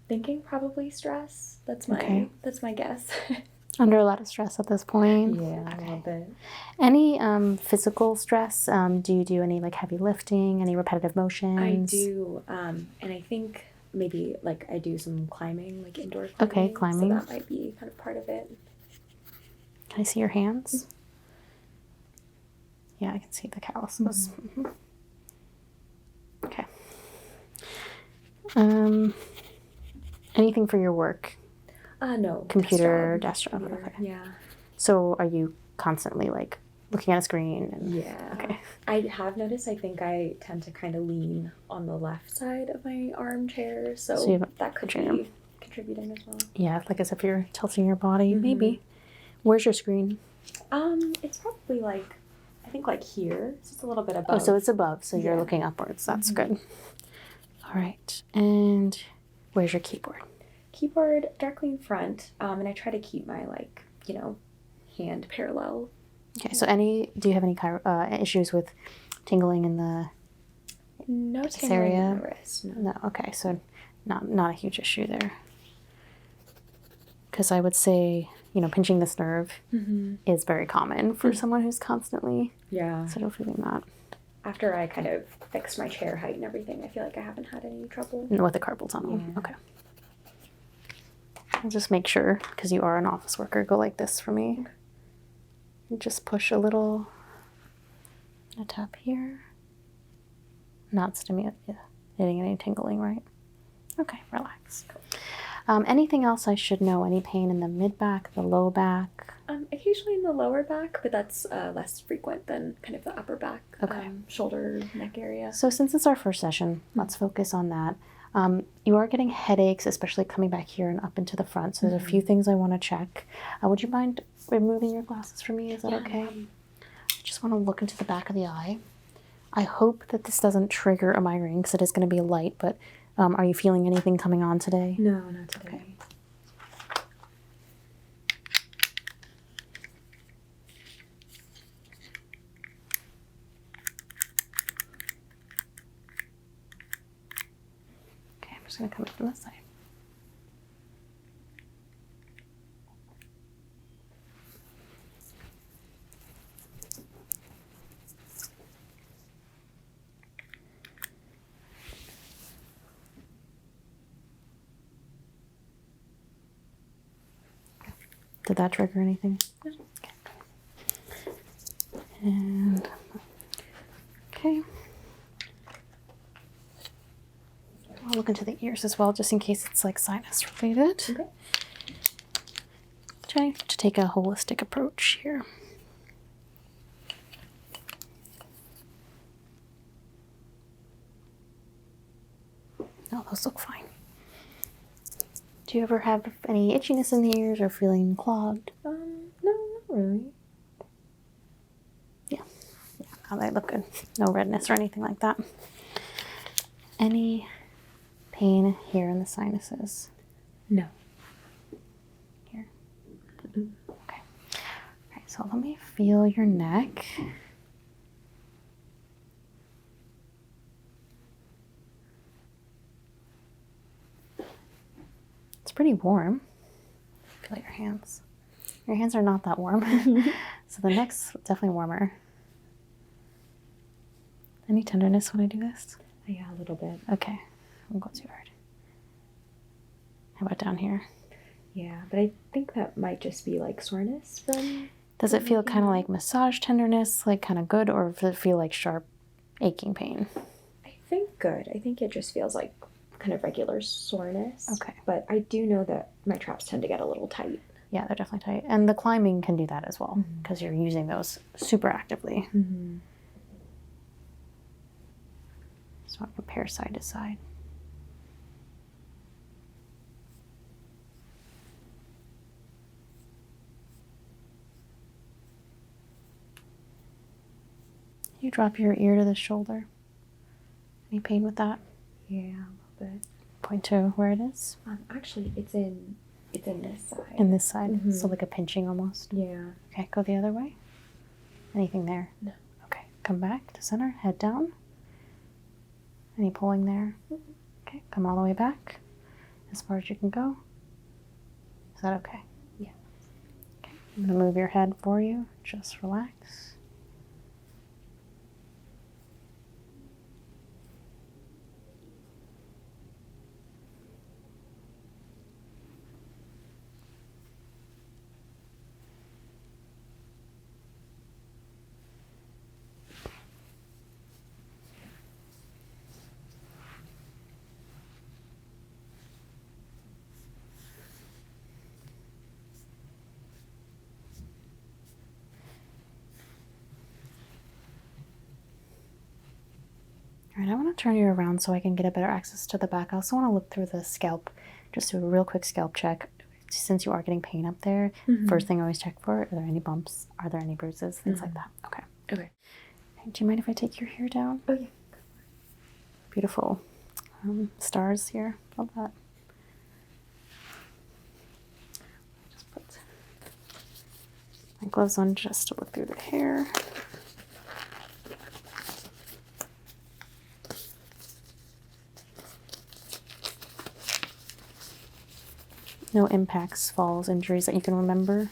thinking probably stress. That's my guess.
Under a lot of stress at this point?
Yeah, a little bit.
Any physical stress? Do you do any like heavy lifting, any repetitive motions?
I do, and I think maybe like I do some climbing, like indoor climbing.
Okay, climbing.
So that might be kind of part of it.
Can I see your hands? Yeah, I can see the calluses. Mm-hmm. Okay. Anything for your work?
No.
Computer,
desk
desktop.
job.
Okay.
Yeah.
So are you constantly like looking at a screen? And,
Yeah.
Okay.
I have noticed. I think I tend to kind of lean on the left side of my armchair, so that could
chair.
be contributing as well.
Yeah, like as if you're tilting your body, maybe. Where's your screen?
It's probably like, I think like here. So it's a little bit
Oh,
above.
so it's above, so you're
Yeah.
looking upwards. That's good. All right, and where's your keyboard?
Keyboard directly in front, and I try to keep my hand parallel.
Okay, so do you have any issues with tingling in the
No
this
tingling
area?
in the wrist.
No, okay, so not a huge issue there. Because I would say, pinching this nerve is very common for someone who's constantly sort of feeling that.
After I kind of fixed my chair height and everything, I feel like I haven't had any trouble.
With the carpal tunnel.
Yeah.
Okay. I'll just make sure, because you are an office worker, go like this for me. Okay. And just push a little, a tap here. Not stimulating any tingling, right? Okay, relax. Cool. Anything else I should know? Any pain in the mid-back, the low back?
Occasionally in the lower back, but that's less frequent than kind of the upper back, shoulder, neck area.
So since it's our first session, let's focus on that. You are getting headaches, especially coming back here and up into the front. So there's a few things I want to check. Would you mind removing your glasses for me? Is that okay? I just want to look into the back of the eye. I hope that this doesn't trigger a migraine because it is going to be light, but are you feeling anything coming on today?
No, not today.
Okay. Okay, I'm just going to come in from this side. Did that trigger anything?
No.
Okay. And okay. I'll look into the ears as well, just in case it's like sinus related.
Okay.
Try to take a holistic approach here. No, those look fine. Do you ever have any itchiness in the ears or feeling clogged?
No, not really.
Yeah, no, they look good. No redness or anything like that. Any pain here in the sinuses?
No.
Here? Okay. All right, so let me feel your neck. It's pretty warm. Feel your hands. Your hands are not that warm. So the neck's definitely warmer. Any tenderness when I do this?
Yeah, a little bit.
Okay, I won't go too hard. How about down here?
Yeah, but I think that might just be like soreness from...
Does it feel kind of like massage tenderness, like kind of good, or does it feel like sharp aching pain?
I think good. I think it just feels like kind of regular soreness.
Okay.
But I do know that my traps tend to get a little tight.
Yeah, they're definitely tight. And the climbing can do that as well, because you're using those super actively. So I'll compare side to side. You drop your ear to the shoulder. Any pain with that?
Yeah, a little bit.
Point to where it is.
Actually, it's in this side.
In this side, so like a pinching almost.
Yeah.
Okay, go the other way. Anything there?
No.
Okay, come back to center, head down. Any pulling there? Okay, come all the way back, as far as you can go. Is that okay?
Yeah.
Okay, I'm gonna move your head for you. Just relax. All right, I want to turn you around so I can get a better access to the back. I also want to look through the scalp, just do a real quick scalp check. since you are getting pain up there, first thing I always check for, are there any bumps? Are there any bruises? Things like that. Okay.
Okay.
Do you mind if I take your hair down?
Oh, yeah.
Beautiful stars here. Love that. Just put my gloves on just to look through the hair. No impacts, falls, injuries that you can remember?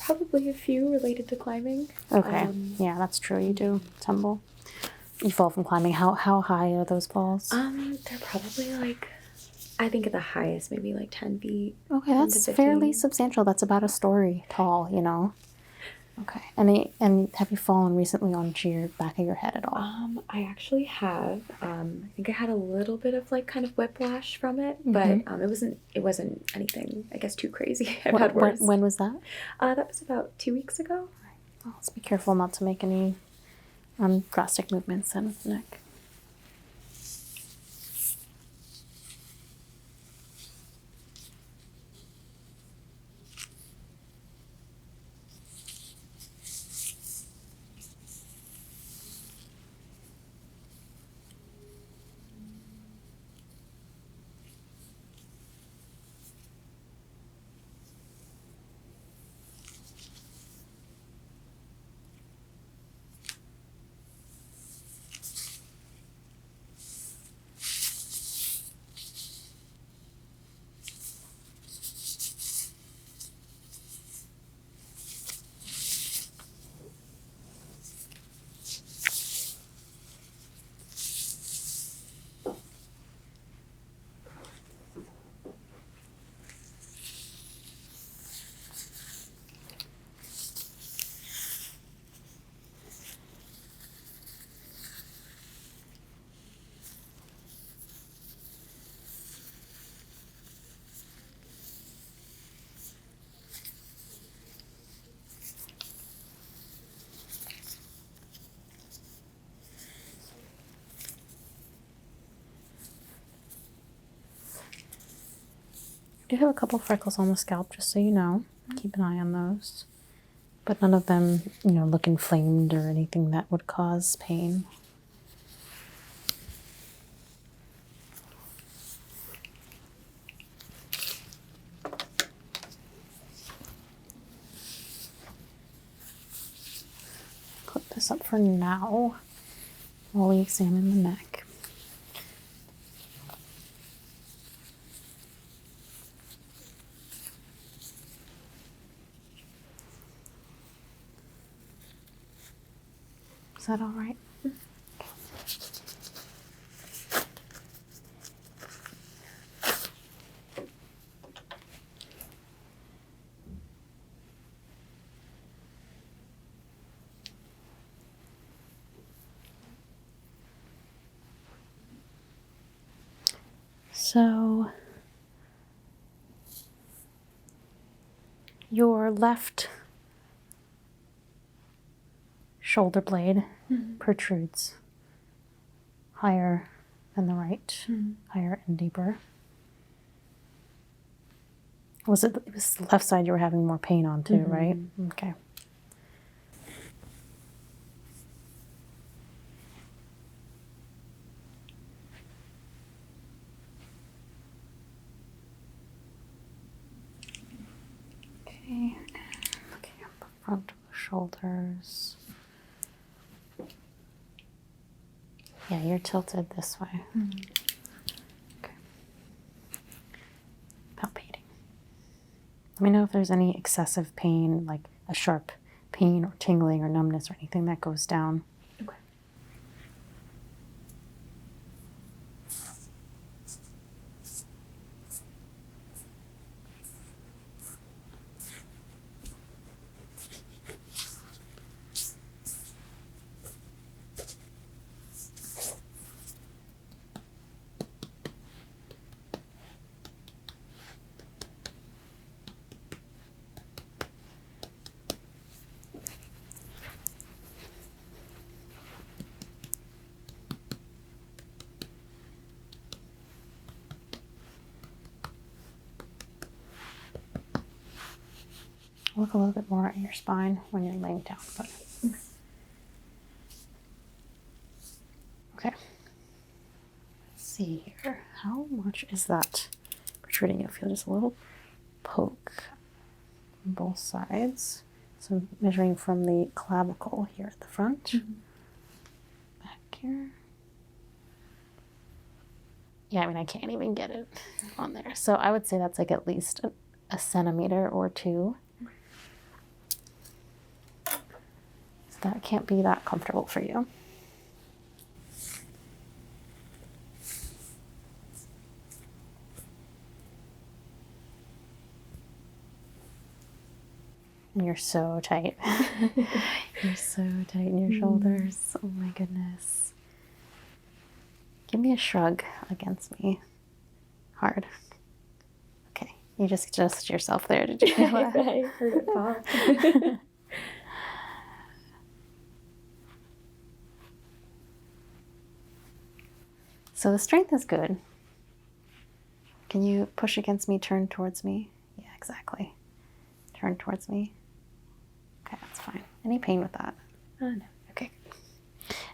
Probably a few related to climbing.
Okay. Yeah, that's true. You do tumble. You fall from climbing. How high are those falls?
They're probably like, I think at the highest, maybe like 10 feet.
Okay,
10
that's
to
fairly
15.
substantial. That's about a story tall, you know. Okay. And have you fallen recently onto your back of your head at all?
I actually have. I think I had a little bit of like kind of whiplash from it, but it wasn't anything, I guess, too crazy. I've had worse.
When was that?
That was about 2 weeks ago.
Well, let's be careful not to make any drastic movements then with the neck. I do have a couple freckles on the scalp, just so you know. Keep an eye on those. But none of them, look inflamed or anything that would cause pain. Clip this up for now while we examine the neck. Is that all right? So, your left shoulder blade protrudes higher than the right, higher and deeper. It was the left side you were having more pain on too, right? Okay. Okay, looking at the front of the shoulders. Yeah, you're tilted this way. Okay. Palpating. Let me know if there's any excessive pain, like a sharp pain or tingling or numbness or anything that goes down.
Okay.
look a little bit more at your spine when you're laying down. But okay. Let's see here. How much is that protruding? You'll feel just a little poke on both sides. So measuring from the clavicle here at the front, back here. Yeah, I mean, I can't even get it on there. So I would say that's like at least a centimeter or 2. So that can't be that comfortable for you. You're so tight. You're so tight in your shoulders. Oh my goodness. Give me a shrug against me. Hard. Okay. You just adjusted yourself there. Did you feel that?
I heard it pop.
So the strength is good. Can you push against me, turn towards me? Yeah, exactly. Turn towards me. Okay, that's fine. Any pain with that?
No.
Okay.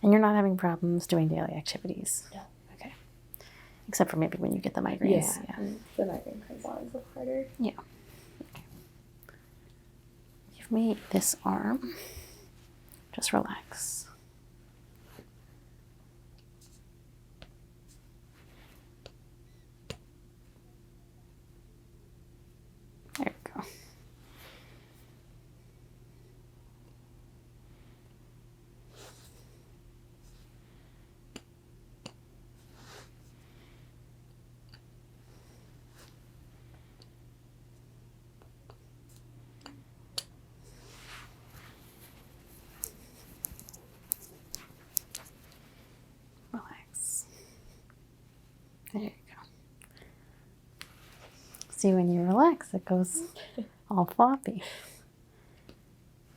And you're not having problems doing daily activities?
No.
Okay. Except for maybe when you get the migraines.
Yeah. The migraine comes on a little harder.
Yeah. Okay. Give me this arm. Just relax. There we go. Relax. There you go. See, when you relax, it goes all floppy.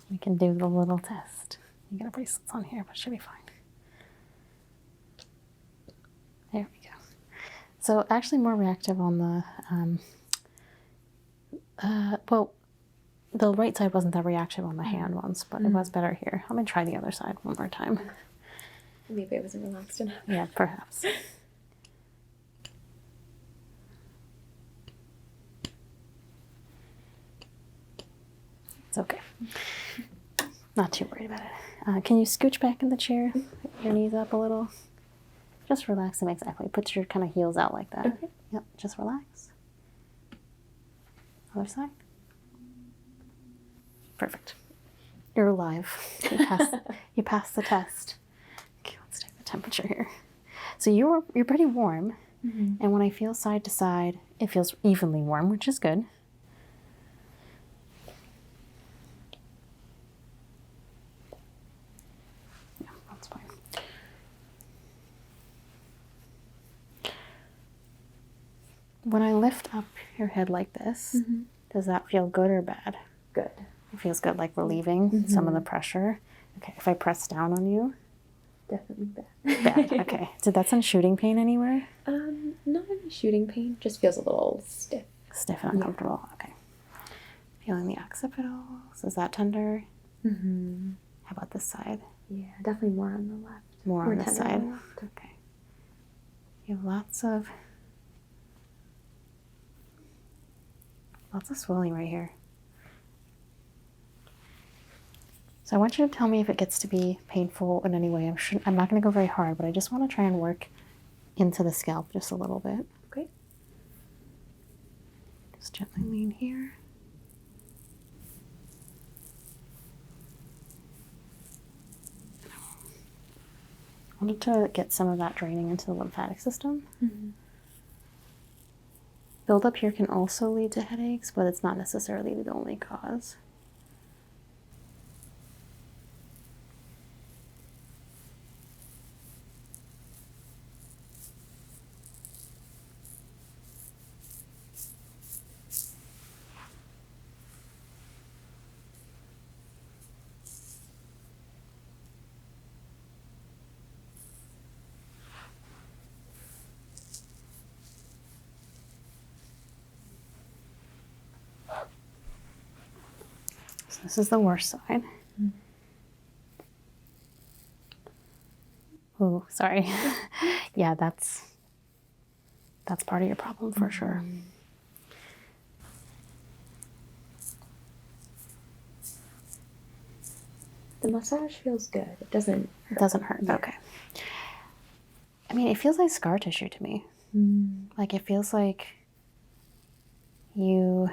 We can do the little test. You got bracelets on here, but it should be fine. There we go. So actually more reactive on the, well, the right side wasn't that reactive on the hand ones, but it was better here. I'm going to try the other side one more time.
Maybe I wasn't relaxed enough.
Yeah, perhaps. It's okay. Not too worried about it. Can you scooch back in the chair? Your knees up a little. Just relax them exactly. Put your kind of heels out like that.
Okay.
Yep, just relax. Other side. Perfect. You're alive. You passed the test. Okay, let's take the temperature here. So you're pretty warm, and when I feel side to side, it feels evenly warm, which is good. Yeah, that's fine. When I lift up your head like this, does that feel good or bad?
Good.
It feels good, like relieving some of the pressure. Okay, if I press down on you,
Definitely bad.
bad. Okay, did that send shooting pain anywhere?
Not any shooting pain. Just feels a little stiff.
Stiff and uncomfortable. Okay. Feeling the occipitals. Is that tender?
Mm-hmm.
How about this side?
Yeah, definitely more on the left.
More on this
tender
side.
on the left.
Okay. You have lots of swelling right here. So I want you to tell me if it gets to be painful in any way. I'm not going to go very hard, but I just want to try and work into the scalp just a little bit.
Okay.
Just gently lean here. I wanted to get some of that draining into the lymphatic system. Buildup here can also lead to headaches, but it's not necessarily the only cause. This is the worst side. Oh, sorry. Yeah, that's part of your problem for sure.
The massage feels good. It doesn't
It doesn't hurt.
Yeah.
Okay. I mean, it feels like scar tissue to me. Like it feels like you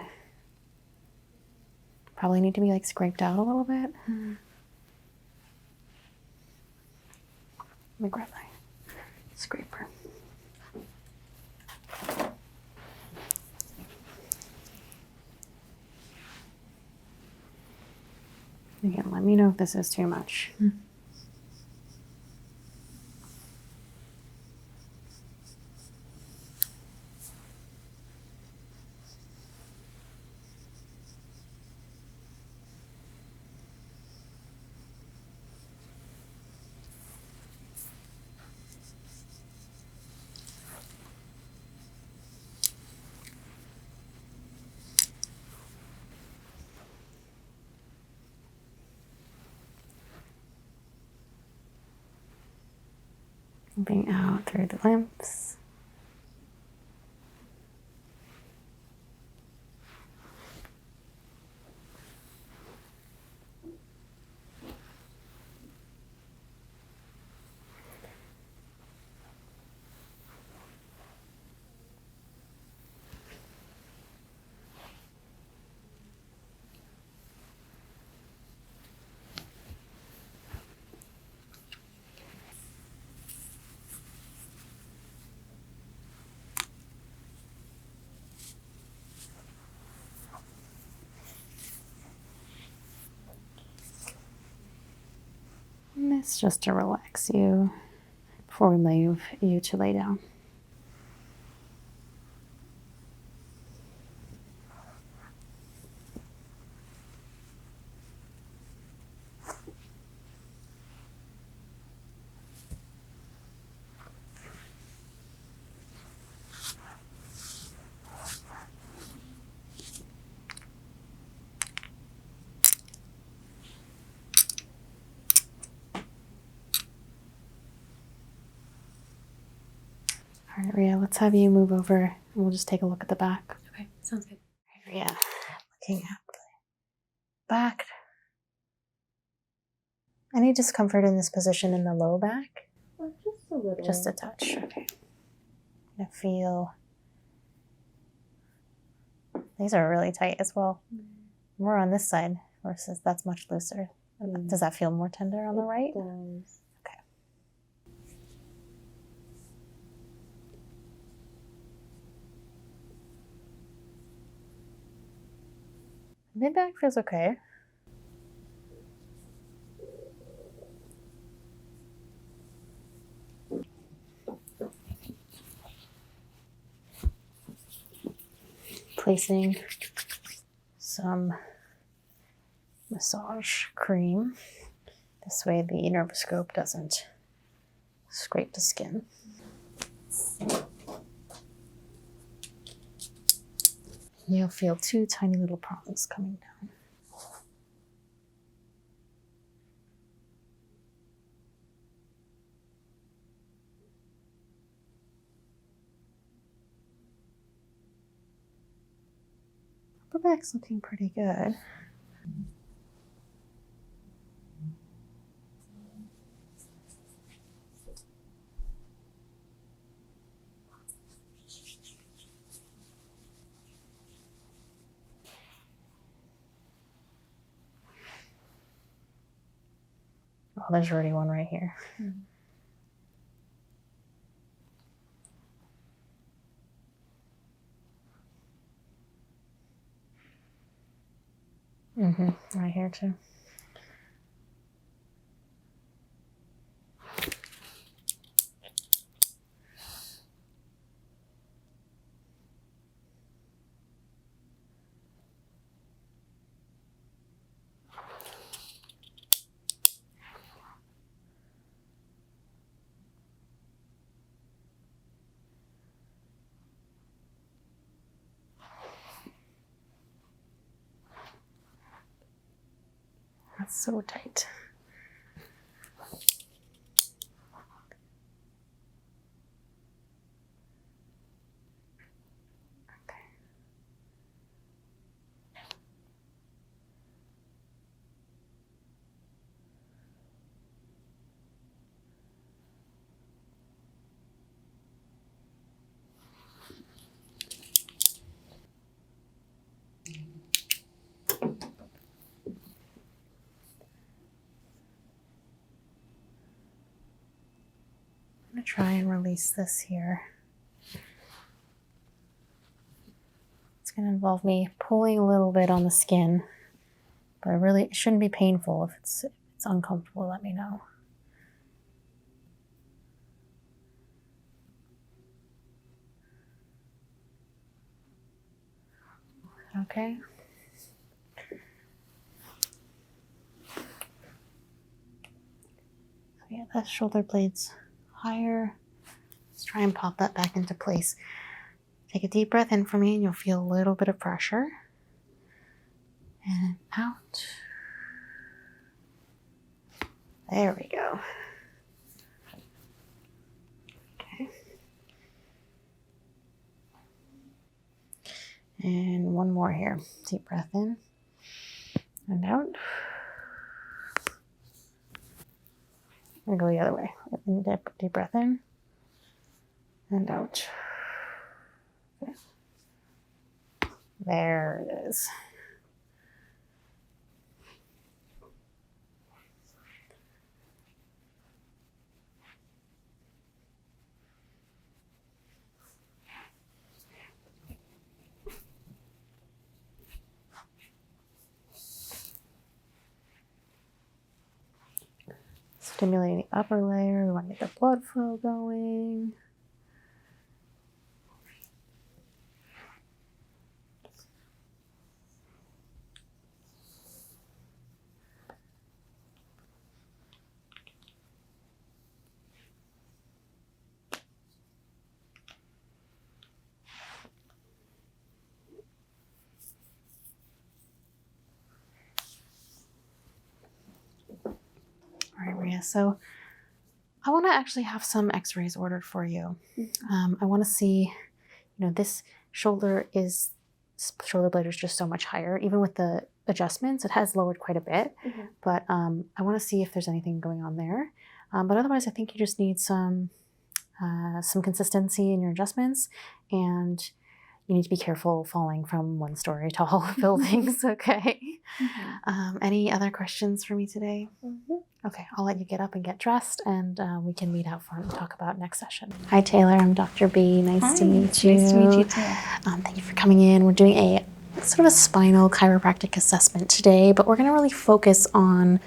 probably need to be like scraped out a little bit. Let me grab my scraper. Again, let me know if this is too much. Moving out through the lymphs. And this just to relax you before we move you to lay down. All right, Rhea, let's have you move over and we'll just take a look at the back.
Okay, sounds good.
All right, Rhea, looking at the back. Any discomfort in this position in the low back?
Just a little.
Just a touch. Okay. I feel these are really tight as well. More on this side versus that's much looser. Does that feel more tender on the right?
It does.
Okay. Mid back feels okay. Placing some massage cream. This way the nervoscope doesn't scrape the skin. You'll feel two tiny little prongs coming down. Upper back's looking pretty good. Oh, there's already one right here. Right here too. so tight. I'm going to try and release this here. It's going to involve me pulling a little bit on the skin, but it shouldn't be painful. If it's uncomfortable, let me know. Okay. So yeah, that shoulder blade's higher. Let's try and pop that back into place. Take a deep breath in for me and you'll feel a little bit of pressure. And out. There we go. Okay. And one more here. Deep breath in and out. I'm going to go the other way. Deep breath in and out. Okay. There it is. Stimulating the upper layer. We want to get the blood flow going. All right, Maria. So I want to actually have some x-rays ordered for you. I want to see, this shoulder blade is just so much higher. Even with the adjustments, it has lowered quite a bit. But I want to see if there's anything going on there. But otherwise, I think you just need some consistency in your adjustments, and you need to be careful falling from one-story tall buildings. Okay. Any other questions for me today? Okay, I'll let you get up and get dressed, and we can meet out front and talk about next session. Hi, Taylor. I'm Dr. B. Nice to meet you.
Nice to meet you too.
Thank you for coming in. We're doing a sort of a spinal chiropractic assessment today, but we're going to really focus on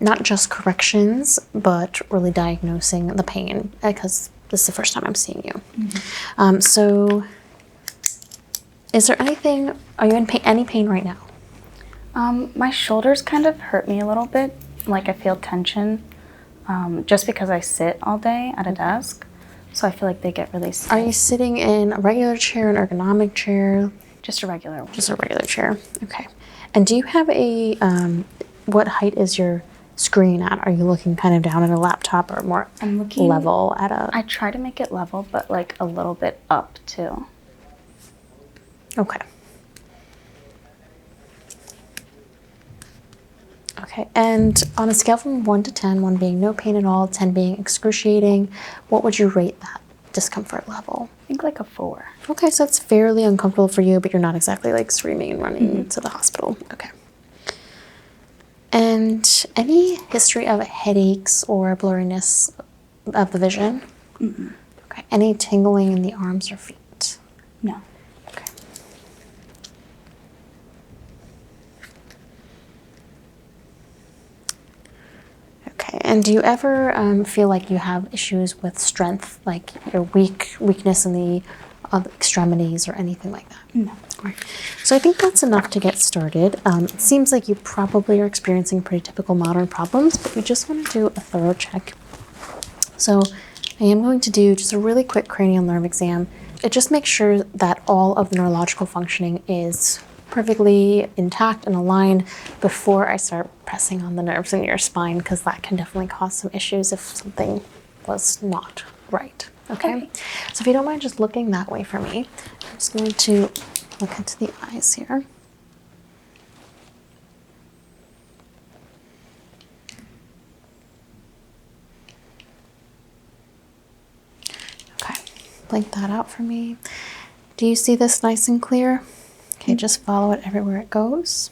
not just corrections, but really diagnosing the pain, because this is the first time I'm seeing you. So is there anything, are you in any pain right now?
My shoulders kind of hurt me a little bit. Like I feel tension just because I sit all day at a desk. So I feel like they get really stiff.
Are you sitting in a regular chair, an ergonomic chair?
Just a regular one.
Just a regular chair. Okay. And do you have what height is your screen at? Are you looking kind of down at a laptop or more level at a...
I try to make it level, but like a little bit up too.
Okay. Okay, and on a scale from 1 to 10, 1 being no pain at all, 10 being excruciating, what would you rate that discomfort level?
I think like a 4.
Okay, so it's fairly uncomfortable for you, but you're not exactly like screaming and running to the hospital. Okay. And any history of headaches or blurriness of the vision? Okay. Any tingling in the arms or feet?
No.
Okay. Okay, and do you ever feel like you have issues with strength, like your weakness in the extremities or anything like that?
No.
All right. So I think that's enough to get started. It seems like you probably are experiencing pretty typical modern problems, but we just want to do a thorough check. So I am going to do just a really quick cranial nerve exam. It just makes sure that all of the neurological functioning is perfectly intact and aligned before I start pressing on the nerves in your spine, because that can definitely cause some issues if something was not right. Okay? So if you don't mind just looking that way for me, I'm just going to look into the eyes here. Okay, blink that out for me. Do you see this nice and clear? Okay, just follow it everywhere it goes.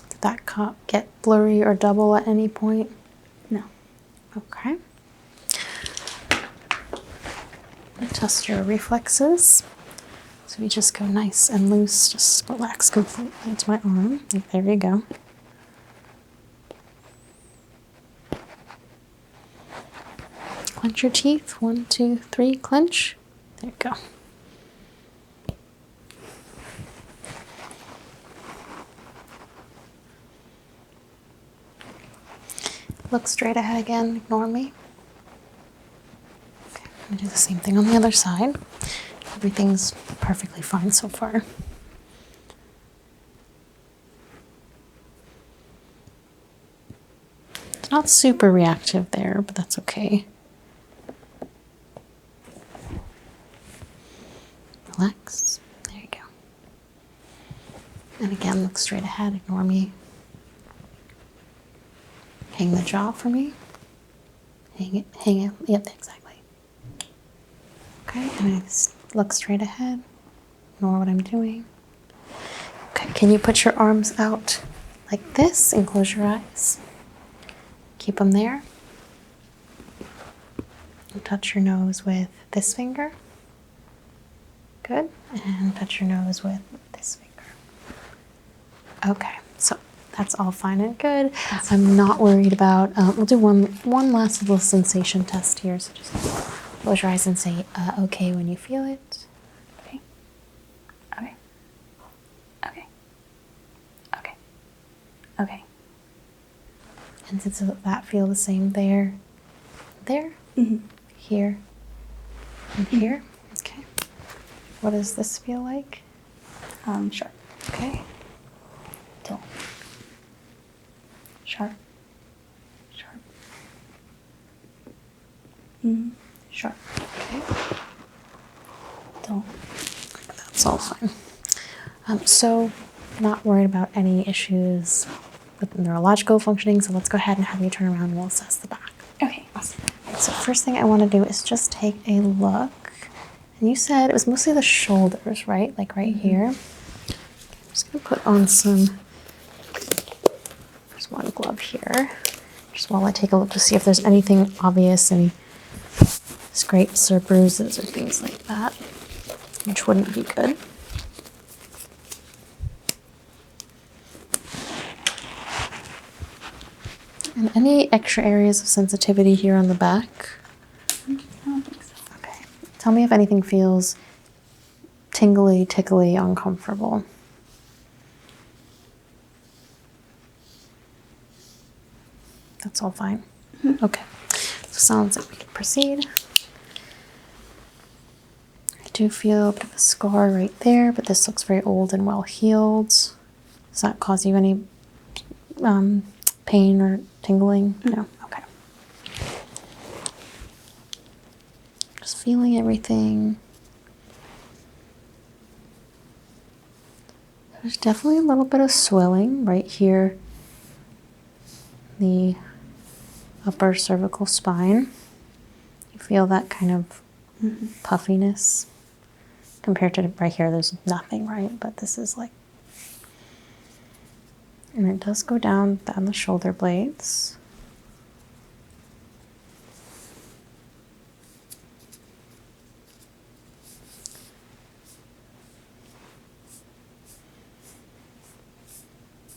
Did that get blurry or double at any point?
No.
Okay. Test your reflexes. So we just go nice and loose, just relax completely into my arm. There you go. Clench your teeth. 1, 2, 3, clench. There you go. Look straight ahead again, ignore me. Okay, I'm gonna do the same thing on the other side. Everything's perfectly fine so far. It's not super reactive there, but that's okay. Relax. There you go. And again, look straight ahead, ignore me. Hang the jaw for me. Hang it. Yep, exactly. Okay, and I look straight ahead. Ignore what I'm doing. Okay, can you put your arms out like this and close your eyes? Keep them there. And touch your nose with this finger. Good. And touch your nose with this finger. Okay, so that's all fine and good. I'm not worried about, we'll do one last little sensation test here. So just close your eyes and say, okay when you feel it.
Okay. Okay. Okay. Okay. Okay.
And does that feel the same there? There?
Mm-hmm.
Here? And here? Okay. What does this feel like?
Sharp.
Okay.
Dull. Sharp. Sharp. Mm-hmm. Sharp.
Okay.
Dull.
That's all fine. So, not worried about any issues with neurological functioning, so let's go ahead and have you turn around and we'll assess the back.
Okay, awesome.
So first thing I want to do is just take a look. And you said it was mostly the shoulders, right? Like right here. I'm just going to put on there's one glove here. Just while I take a look to see if there's anything obvious, any scrapes or bruises or things like that, which wouldn't be good. And any extra areas of sensitivity here on the back?
I don't think so.
Okay. Tell me if anything feels tingly, tickly, uncomfortable. That's all fine. Okay. So sounds like we can proceed. I do feel a bit of a scar right there, but this looks very old and well healed. Does that cause you any pain or tingling? No? Okay. Just feeling everything. There's definitely a little bit of swelling right here, the upper cervical spine. You feel that kind of puffiness compared to right here. There's nothing, right? But this is like, and it does go down the shoulder blades.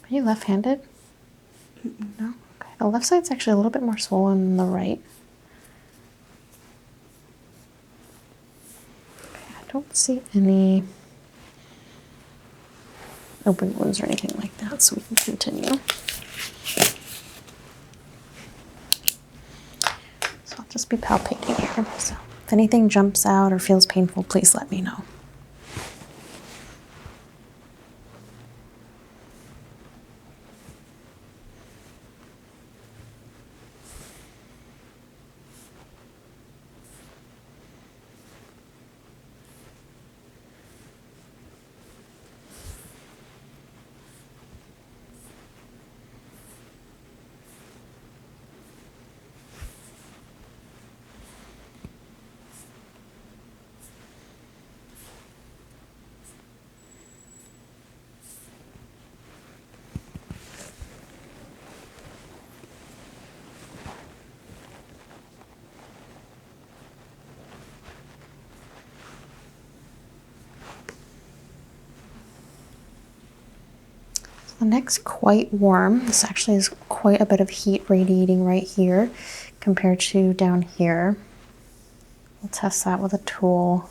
Are you left-handed? No? Okay. The left side's actually a little bit more swollen than the right. Okay, I don't see any open wounds or anything like that, so we can continue. So I'll just be palpating here. So If anything jumps out or feels painful, please let me know. The neck's quite warm. This actually is quite a bit of heat radiating right here compared to down here. We'll test that with a tool.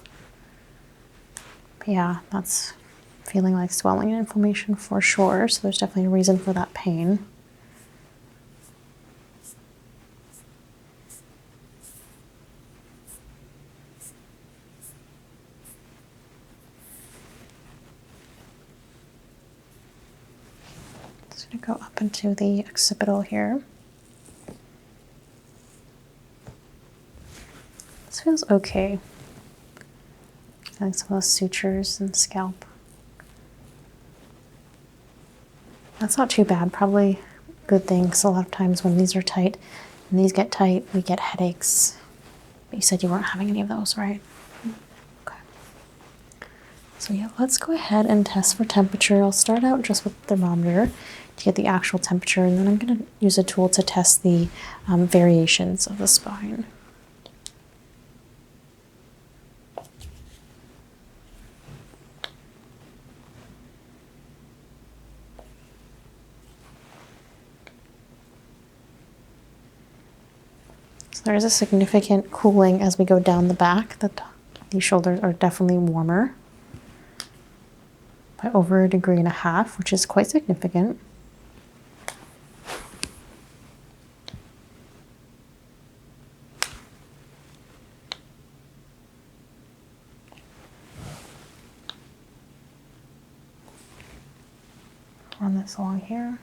But yeah, that's feeling like swelling and inflammation for sure. So there's definitely a reason for that pain. Just gonna go up into the occipital here. This feels okay. I like some of those sutures and scalp. That's not too bad. Probably a good thing, because a lot of times when these are tight and these get tight, we get headaches. But you said you weren't having any of those, right? Okay. So yeah, let's go ahead and test for temperature. I'll start out just with the thermometer to get the actual temperature, and then I'm going to use a tool to test the variations of the spine. So there is a significant cooling as we go down the back. These shoulders are definitely warmer by over 1.5 degrees, which is quite significant. Run this along here.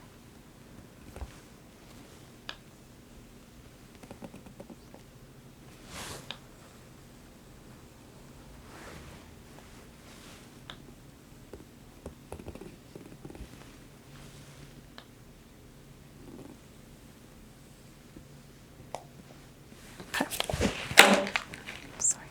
Sorry.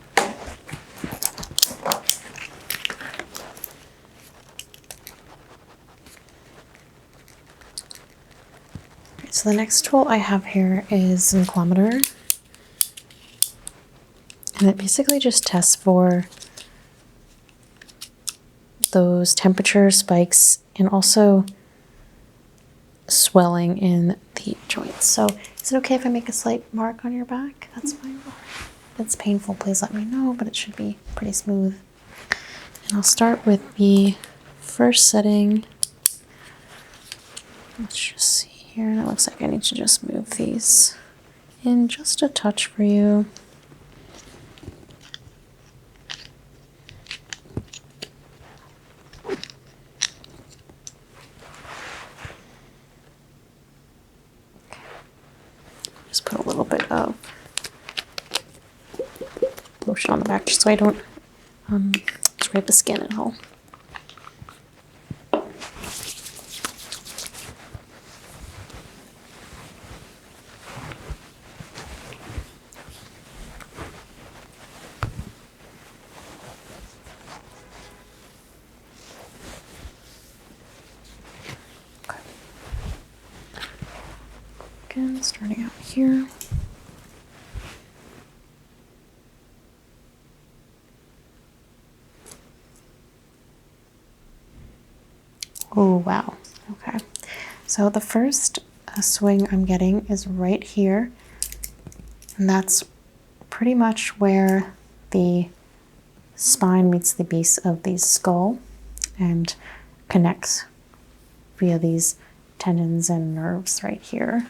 So the next tool I have here is a glucometer, and it basically just tests for those temperature spikes and also swelling in the joints. So is it okay if I make a slight mark on your back? That's fine. If it's painful, please let me know, but it should be pretty smooth. And I'll start with the first setting. Let's just see here. And it looks like I need to just move these in just a touch for you. Just put a little bit of lotion on the back just so I don't scrape the skin at all. Okay. Again, starting out here. Oh, wow. Okay. So the first swing I'm getting is right here. And that's pretty much where the spine meets the base of the skull and connects via these tendons and nerves right here.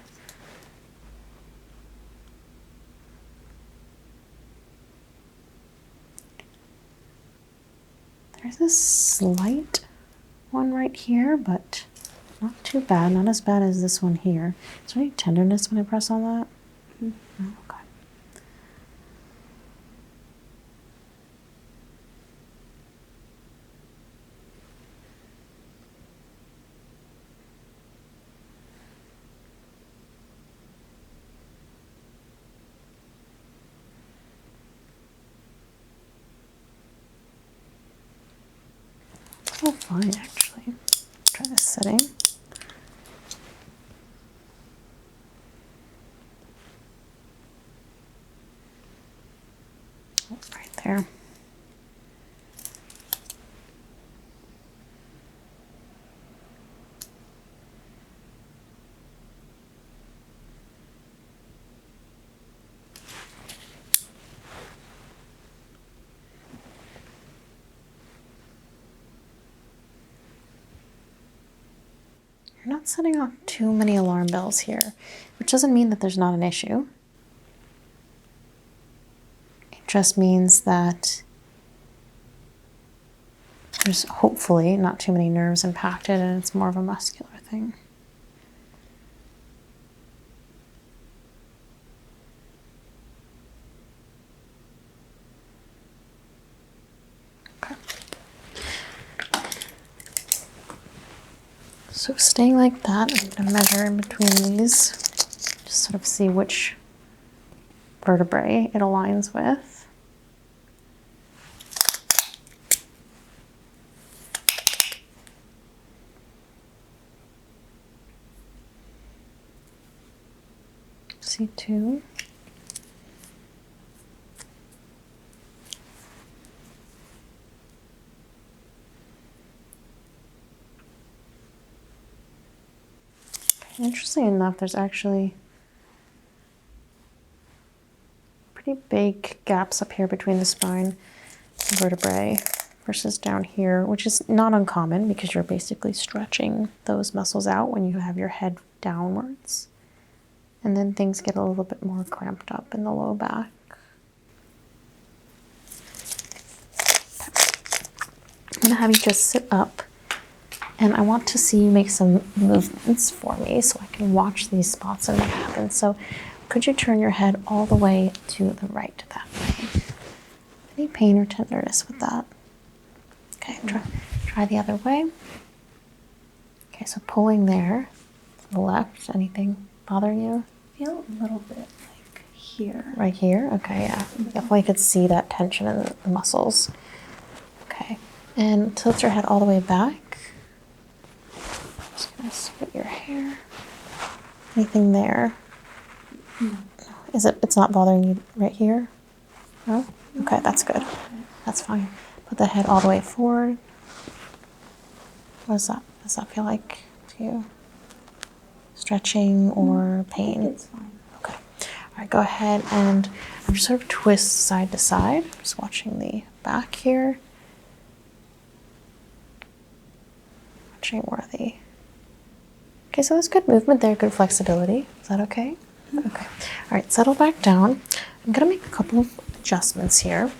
There's a slight one right here, but not too bad. Not as bad as this one here. Is there any tenderness when I press on that? No? Okay. Oh, fine, actually. Try this setting. Oh, right there. You're not setting off too many alarm bells here, which doesn't mean that there's not an issue. It just means that there's hopefully not too many nerves impacted and it's more of a muscular thing. Okay. So staying like that, I'm going to measure in between these, just sort of see which vertebrae it aligns with. C2. Interesting enough, there's actually pretty big gaps up here between the spine and vertebrae versus down here, which is not uncommon because you're basically stretching those muscles out when you have your head downwards. And then things get a little bit more cramped up in the low back. I'm going to have you just sit up, and I want to see you make some movements for me so I can watch these spots and what happens. So could you turn your head all the way to the right that way? Any pain or tenderness with that? Okay, try the other way. Okay, so pulling there to the left, anything bothering you?
I feel a little bit like here.
Right here? Okay, yeah. Definitely could see that tension in the muscles. Okay, and tilt your head all the way back. Just gonna split your hair. Anything there?
No.
It's not bothering you right here? No? Okay, that's good. That's fine. Put the head all the way forward. What does that feel like to you? Stretching or pain?
It's fine.
Okay. All right, go ahead and I'm just sort of twist side to side. Just watching the back here. Watching where the... Okay, so there's good movement there, good flexibility. Is that okay? Mm-hmm. Okay. All right, settle back down. I'm gonna make a couple of adjustments here.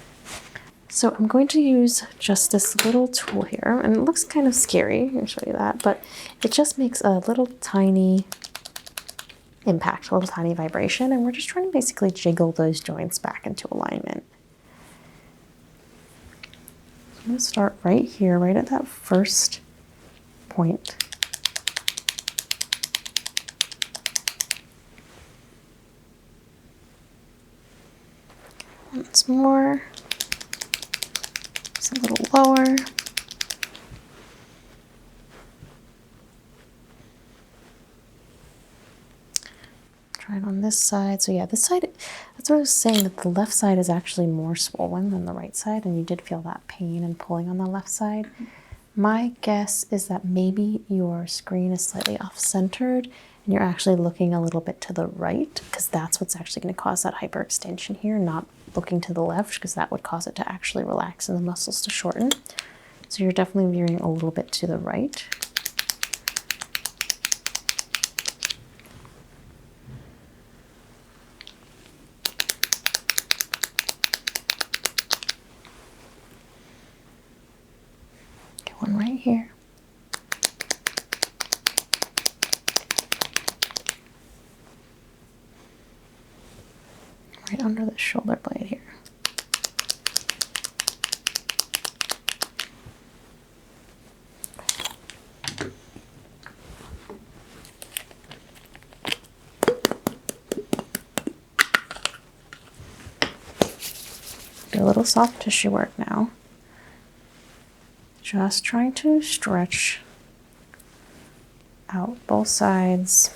So I'm going to use just this little tool here, and it looks kind of scary. I'll show you that, but it just makes a little tiny impact, a little tiny vibration, and we're just trying to basically jiggle those joints back into alignment. So I'm going to start right here, right at that first point. Once more. Just a little lower. Try it on this side. So yeah, this side, that's what I was saying, that the left side is actually more swollen than the right side, and you did feel that pain and pulling on the left side. My guess is that maybe your screen is slightly off-centered and you're actually looking a little bit to the right, because that's what's actually going to cause that hyperextension here, not looking to the left, because that would cause it to actually relax and the muscles to shorten. So you're definitely veering a little bit to the right. one right here. Right under the shoulder blade here. Do a little soft tissue work now. Just trying to stretch out both sides.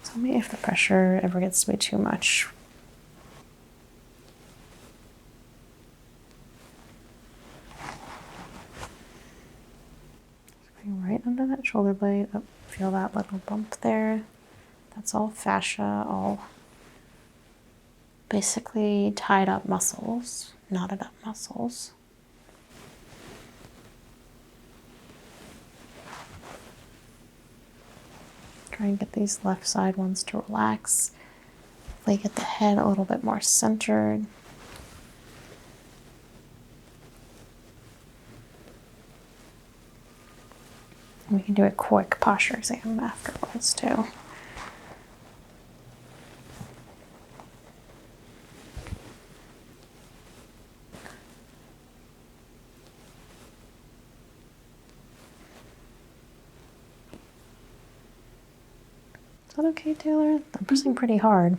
Tell me if the pressure ever gets to be too much. Right under that shoulder blade. Oh, feel that little bump there? That's all fascia, all basically tied up muscles, knotted up muscles. Try and get these left side ones to relax. Hopefully get the head a little bit more centered. And we can do a quick posture exam afterwards too. Is that okay, Taylor? I'm pressing pretty hard.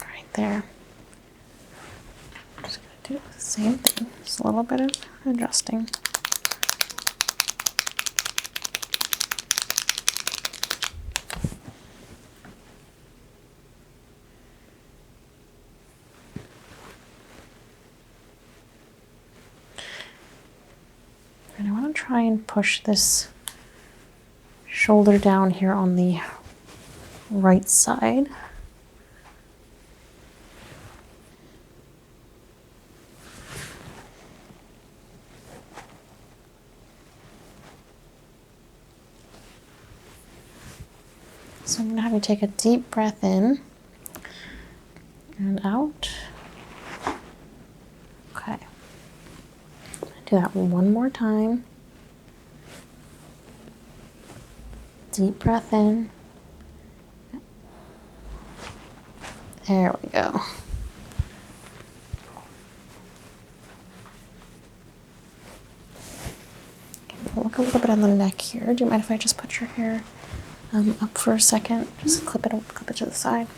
Right there. Just gonna do the same thing. Just a little bit of adjusting. And I want to try and push this shoulder down here on the right side. So I'm going to have you take a deep breath in and out. Okay. Do that one more time. Deep breath in. There we go. Look a little bit on the neck here. Do you mind if I just put your hair up for a second? Just clip it to the side.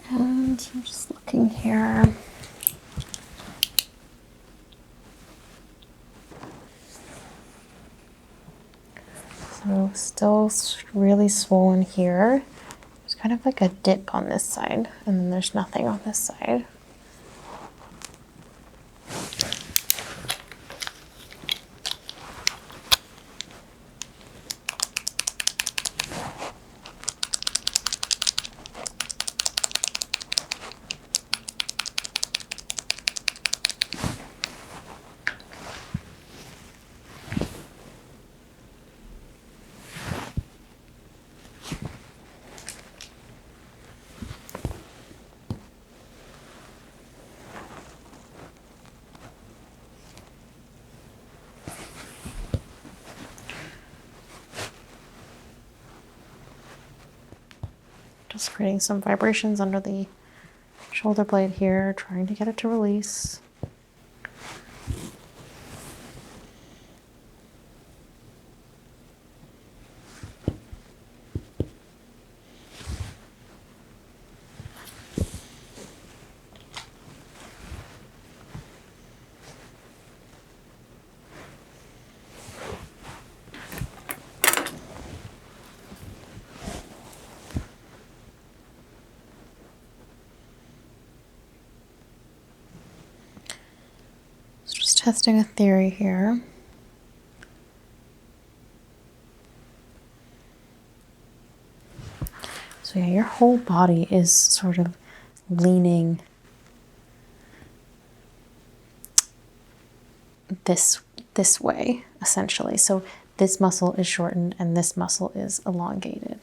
And I'm just looking here. So still really swollen here. There's kind of like a dip on this side, and then there's nothing on this side. Just creating some vibrations under the shoulder blade here, trying to get it to release. Just testing a theory here. So yeah, your whole body is sort of leaning this way, essentially. So this muscle is shortened and this muscle is elongated.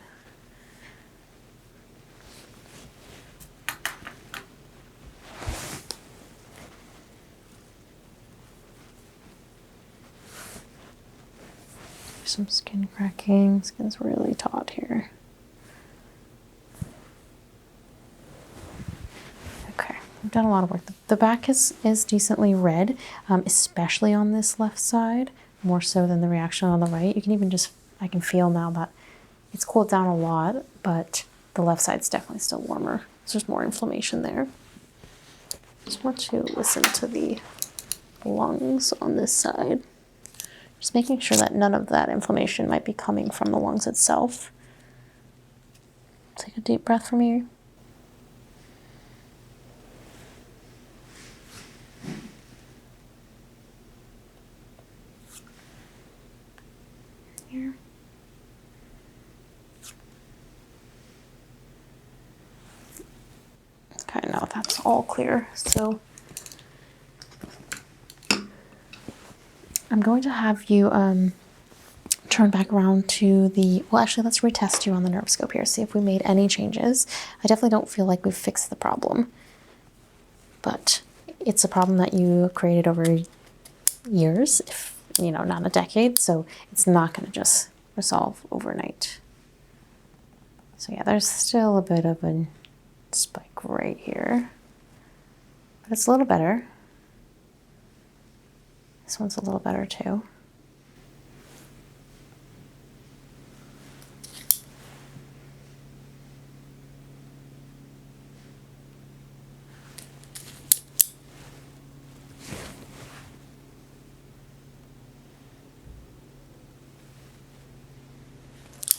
Some skin cracking. Skin's really taut here. Okay, I've done a lot of work. The back is decently red, especially on this left side, more so than the reaction on the right. You can even just, I can feel now that it's cooled down a lot, but the left side's definitely still warmer. So there's more inflammation there. Just want to listen to the lungs on this side. Just making sure that none of that inflammation might be coming from the lungs itself. Take a deep breath for me. Here. Okay, now that's all clear. So I'm going to have you turn back around to the, well, actually, let's retest you on the nerve scope here, see if we made any changes. I definitely don't feel like we've fixed the problem, but it's a problem that you created over years, if, you know, not a decade, so it's not going to just resolve overnight. So yeah, there's still a bit of a spike right here, but it's a little better. This one's a little better too.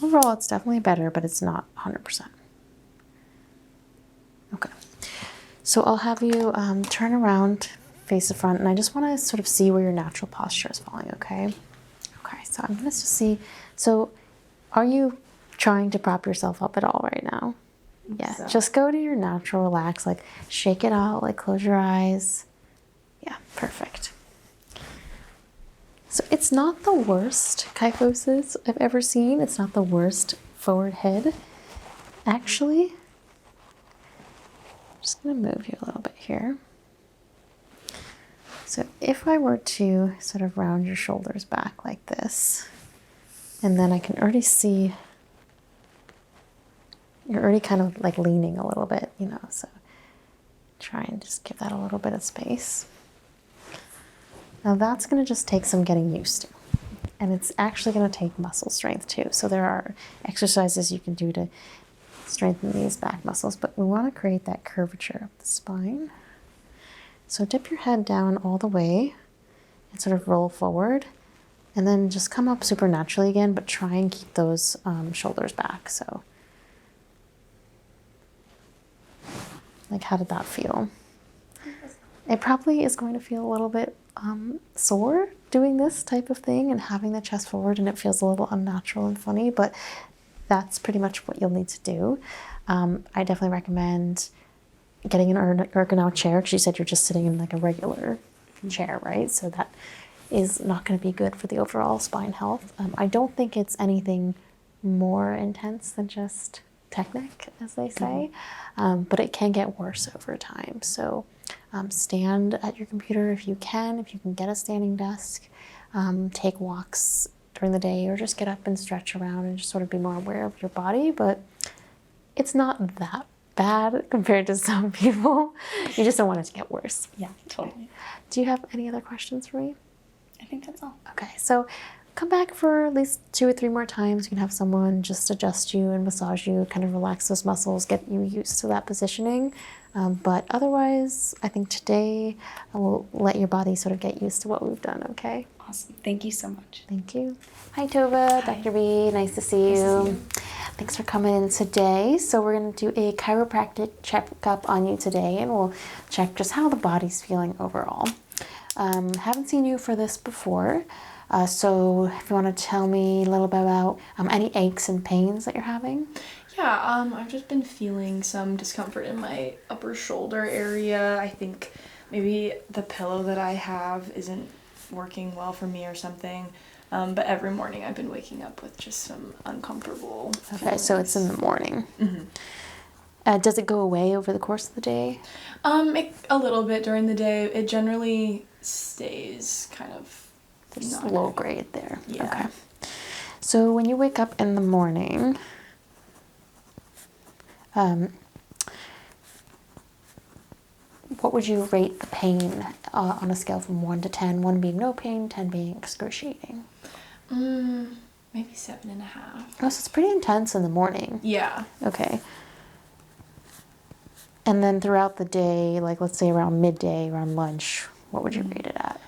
Overall, it's definitely better, but it's not 100%. Okay, so I'll have you turn around, face the front, and I just want to sort of see where your natural posture is falling, okay? Okay, so I'm going to just see, so are you trying to prop yourself up at all right now? Yeah, so just go to your natural relax, like shake it out, like close your eyes. Yeah, perfect. So it's not the worst kyphosis I've ever seen. It's not the worst forward head. Actually, I'm just going to move you a little bit here. So if I were to sort of round your shoulders back like this, and then I can already see you're already kind of like leaning a little bit, you know, so try and just give that a little bit of space. Now that's going to just take some getting used to, and it's actually going to take muscle strength too. So there are exercises you can do to strengthen these back muscles, but we want to create that curvature of the spine. So dip your head down all the way and sort of roll forward, and then just come up supernaturally again, but try and keep those shoulders back. So like, how did that feel? It probably is going to feel a little bit sore doing this type of thing and having the chest forward, and it feels a little unnatural and funny, but that's pretty much what you'll need to do. I definitely recommend getting an ergonomic chair, because you said you're just sitting in like a regular chair, right? So that is not going to be good for the overall spine health. I don't think it's anything more intense than just technique, as they say, but it can get worse over time. So stand at your computer if you can get a standing desk, take walks during the day, or just get up and stretch around and just sort of be more aware of your body. But It's not that bad compared to some people. You just don't want it to get worse.
Yeah, totally.
Do you have any other questions for me?
I think that's all.
Okay, so come back for at least 2 or 3 more times. You can have someone just adjust you and massage you, kind of relax those muscles, get you used to that positioning. But otherwise, I think today I will let your body sort of get used to what we've done, okay?
Awesome. Thank you so much.
Thank you. Hi, Tova. Dr. B. Nice to see you.
Nice to see you.
Thanks for coming in today. So we're going to do a chiropractic checkup on you today, and we'll check just how the body's feeling overall. Haven't seen you for this before, so if you want to tell me a little bit about any aches and pains that you're having.
Yeah, I've just been feeling some discomfort in my upper shoulder area. I think maybe the pillow that I have isn't working well for me or something. But every morning I've been waking up with just some uncomfortable
Okay, so it's in the morning.
Mm-hmm.
Does it go away over the course of the day?
A little bit during the day. It generally stays kind of
There's
not
low
good.
grade there.
Yeah.
Okay. So when you wake up in the morning, what would you rate the pain on a scale from 1 to 10? 1 being no pain, 10 being excruciating.
Maybe 7.5.
Oh, so it's pretty intense in the morning.
Yeah.
Okay. And then throughout the day, like let's say around midday, around lunch, what would you rate it at?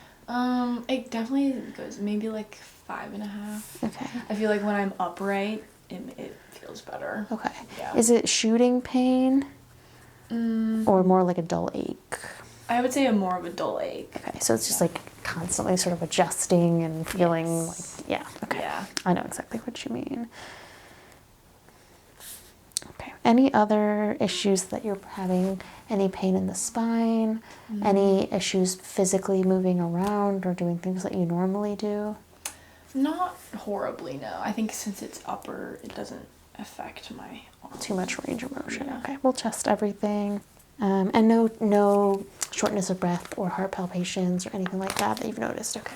It definitely goes maybe like 5.5.
Okay.
I feel like when I'm upright, it feels better.
Okay.
Yeah.
Is it shooting pain or more like a dull ache?
I would say more of a dull ache.
Okay, so it's just like constantly sort of adjusting and feeling
Yes.
like, yeah, okay.
Yeah.
I know exactly what you mean. Okay. Any other issues that you're having? Any pain in the spine? Any issues physically moving around or doing things that you normally do?
Not horribly, no. I think since it's upper, it doesn't affect my arm.
Too much range of motion.
Yeah.
Okay, we'll test everything. And no shortness of breath or heart palpitations or anything like that that you've noticed. Okay.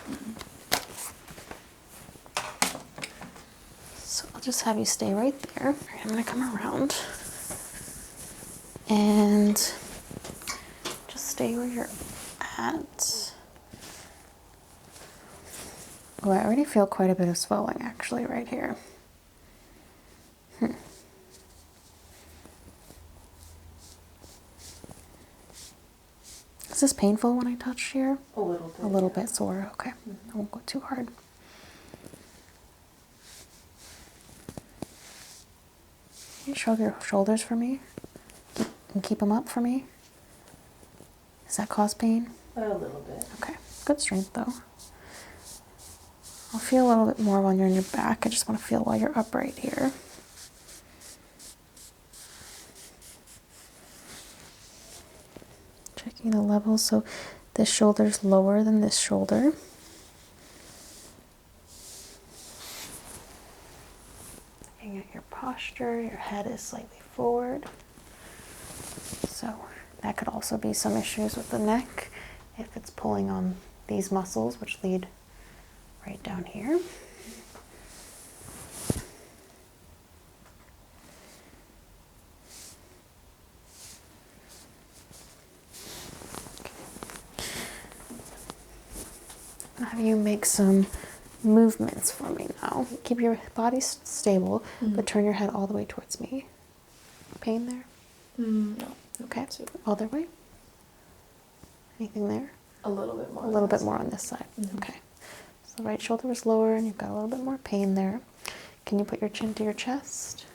So I'll just have you stay right there. All right, I'm gonna come around and just stay where you're at. Oh, I already feel quite a bit of swelling actually right here. Is this painful when I touch here?
A little bit.
A little bit sore, okay. I won't go too hard. Can you shrug your shoulders for me? And keep them up for me? Does that cause pain?
A little bit.
Okay, good strength though. I'll feel a little bit more when you're on your back. I just want to feel while you're upright here. Checking the levels, so this shoulder's lower than this shoulder. Looking at your posture, your head is slightly forward. So that could also be some issues with the neck if it's pulling on these muscles, which lead right down here. Have you make some movements for me now. Keep your body stable, but turn your head all the way towards me. Pain there?
No.
Okay. Other way? Anything there?
A little bit more.
A little bit more on this side. Okay. So the right shoulder was lower and you've got a little bit more pain there. Can you put your chin to your chest?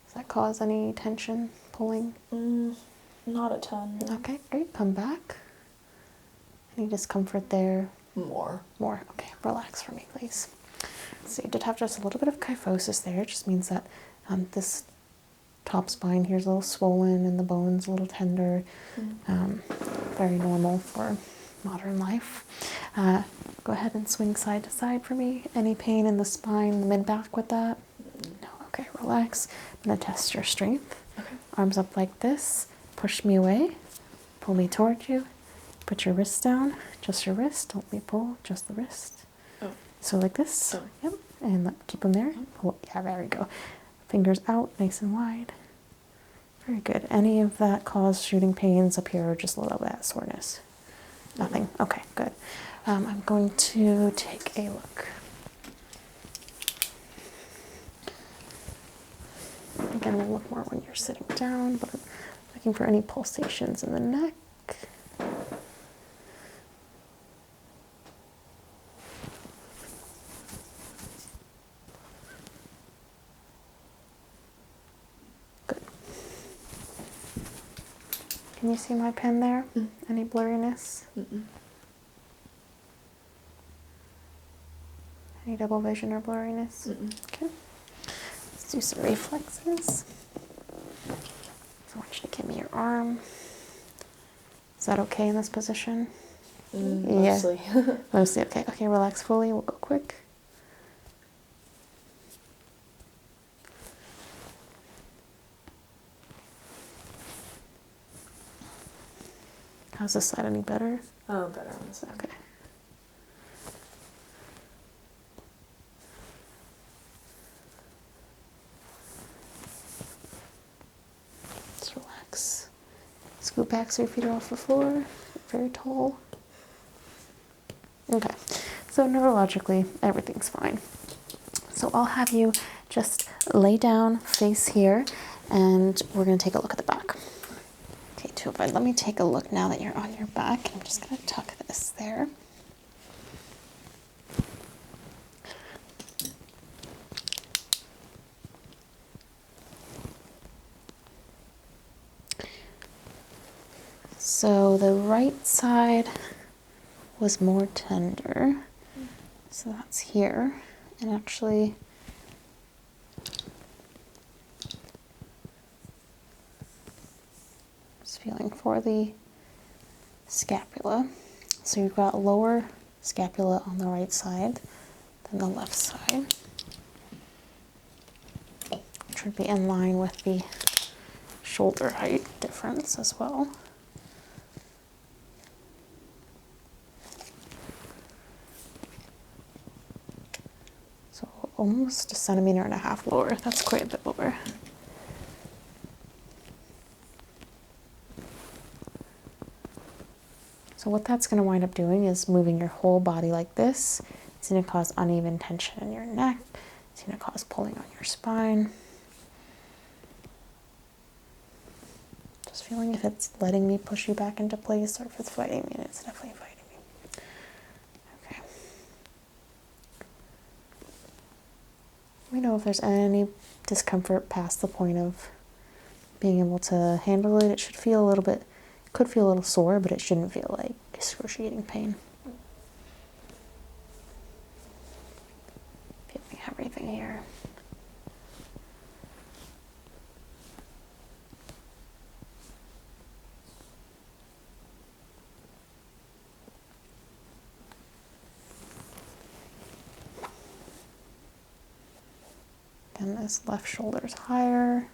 Does that cause any tension, pulling?
Not a ton.
Okay, great. Come back. Any discomfort there?
More.
More. Okay, relax for me, please. So you did have just a little bit of kyphosis there. It just means that this top spine here is a little swollen and the bone's a little tender. Very normal for modern life. Go ahead and swing side to side for me. Any pain in the spine, the mid-back with that? No. Okay, relax. I'm going to test your strength.
Okay.
Arms up like this. Push me away. Pull me towards you. Put your wrist down. Just your wrist. Don't let me pull. Just the wrist.
Oh.
So like this.
Oh.
Yep. And keep them there. Pull. Yeah, there we go. Fingers out, nice and wide. Very good. Any of that cause shooting pains up here or just a little bit of soreness? Nothing? Okay, good. I'm going to take a look. Again, we'll look more when you're sitting down, but looking for any pulsations in the neck. Good. Can you see my pen there? Any blurriness? Any double vision or blurriness? Okay. Let's do some reflexes. So I want you to give me your arm. Is that okay in this position?
Mostly.
Yeah. Mostly okay. Okay, relax fully. We'll go quick. How's this side? Any better?
Oh, better on this side.
Okay. Just relax. Scoot back so your feet are off the floor. Very tall. Okay. So neurologically, everything's fine. So I'll have you just lay down, face here, and we're going to take a look at the back. Okay, Tuva, let me take a look now that you're on your back. I'm just going to tuck this there. So the right side was more tender. So that's here. And actually, just feeling for the scapula. So you've got lower scapula on the right side than the left side, which would be in line with the shoulder height difference as well. So almost 1.5 centimeters lower. That's quite a bit lower. So what that's going to wind up doing is moving your whole body like this. It's going to cause uneven tension in your neck. It's going to cause pulling on your spine. Just feeling if it's letting me push you back into place or if it's fighting me, and it's definitely fighting me. Okay. We know if there's any discomfort past the point of being able to handle it, it should feel a little bit, could feel a little sore, but it shouldn't feel like excruciating pain. Feeling everything here. Again, this left shoulder's higher.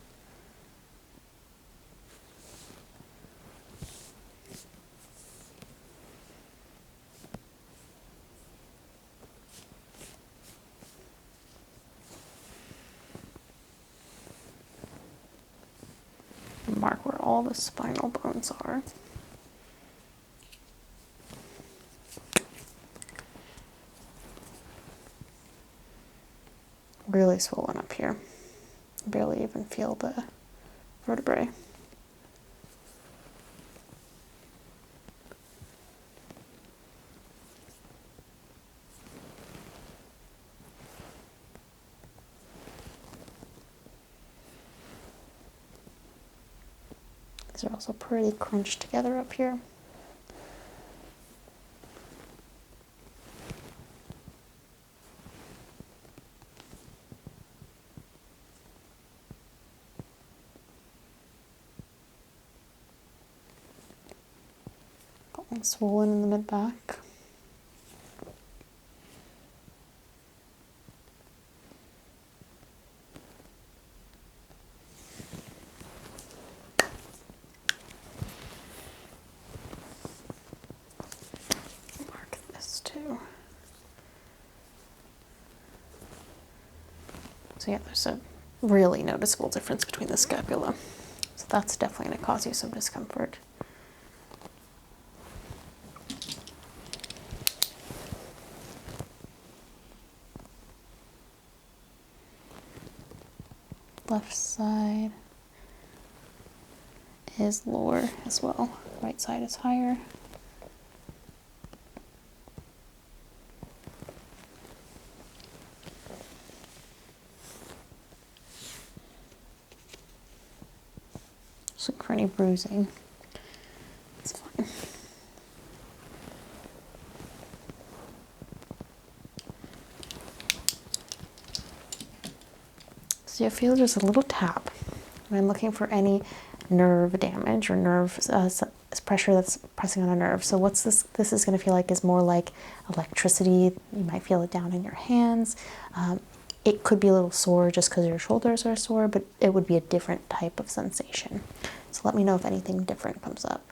Mark where all the spinal bones are. Really swollen up here. Barely even feel the vertebrae. These are also pretty crunched together up here. Got swollen in the mid-back. Mark this too. So yeah, there's a really noticeable difference between the scapula. So that's definitely going to cause you some discomfort. Left side is lower as well. Right side is higher. Just look for any bruising. It's fine. So you feel just a little tap. I'm looking for any nerve damage or nerve pressure that's pressing on a nerve. So what's this? This is going to feel like is more like electricity. You might feel it down in your hands. It could be a little sore just because your shoulders are sore, but it would be a different type of sensation. So let me know if anything different comes up.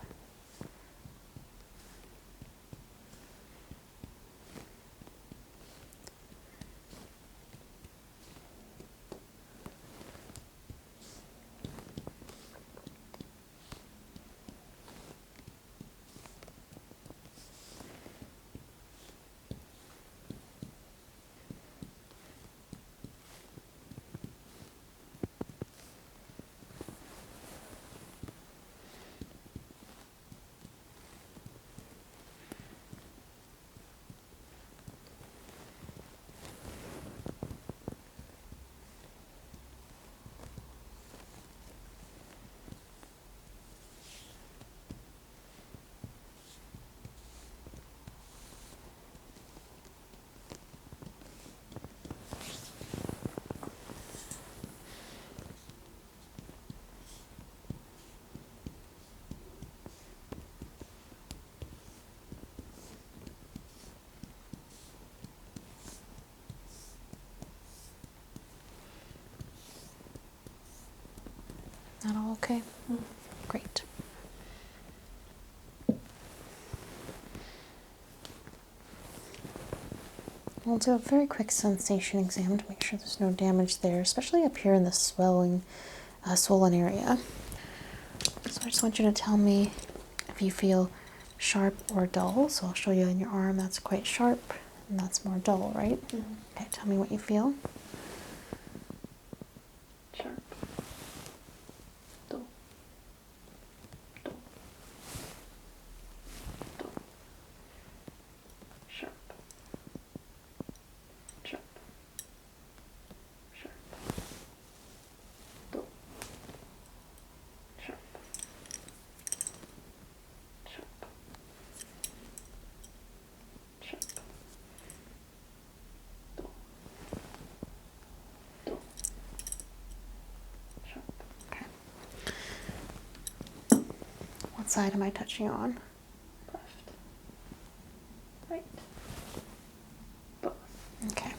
That all okay? Great. We'll do a very quick sensation exam to make sure there's no damage there, especially up here in the swollen area. So I just want you to tell me if you feel sharp or dull. So I'll show you in your arm, that's quite sharp, and that's more dull, right?
Mm-hmm.
Okay, tell me what you feel.
Sharp. Dull. Dull. Dull. Sharp. Sharp. Sharp. Dull. Sharp. Sharp. Sharp. Dull. Dull. Sharp.
Okay. What side am I touching you on?
Left. Right. Both.
Okay.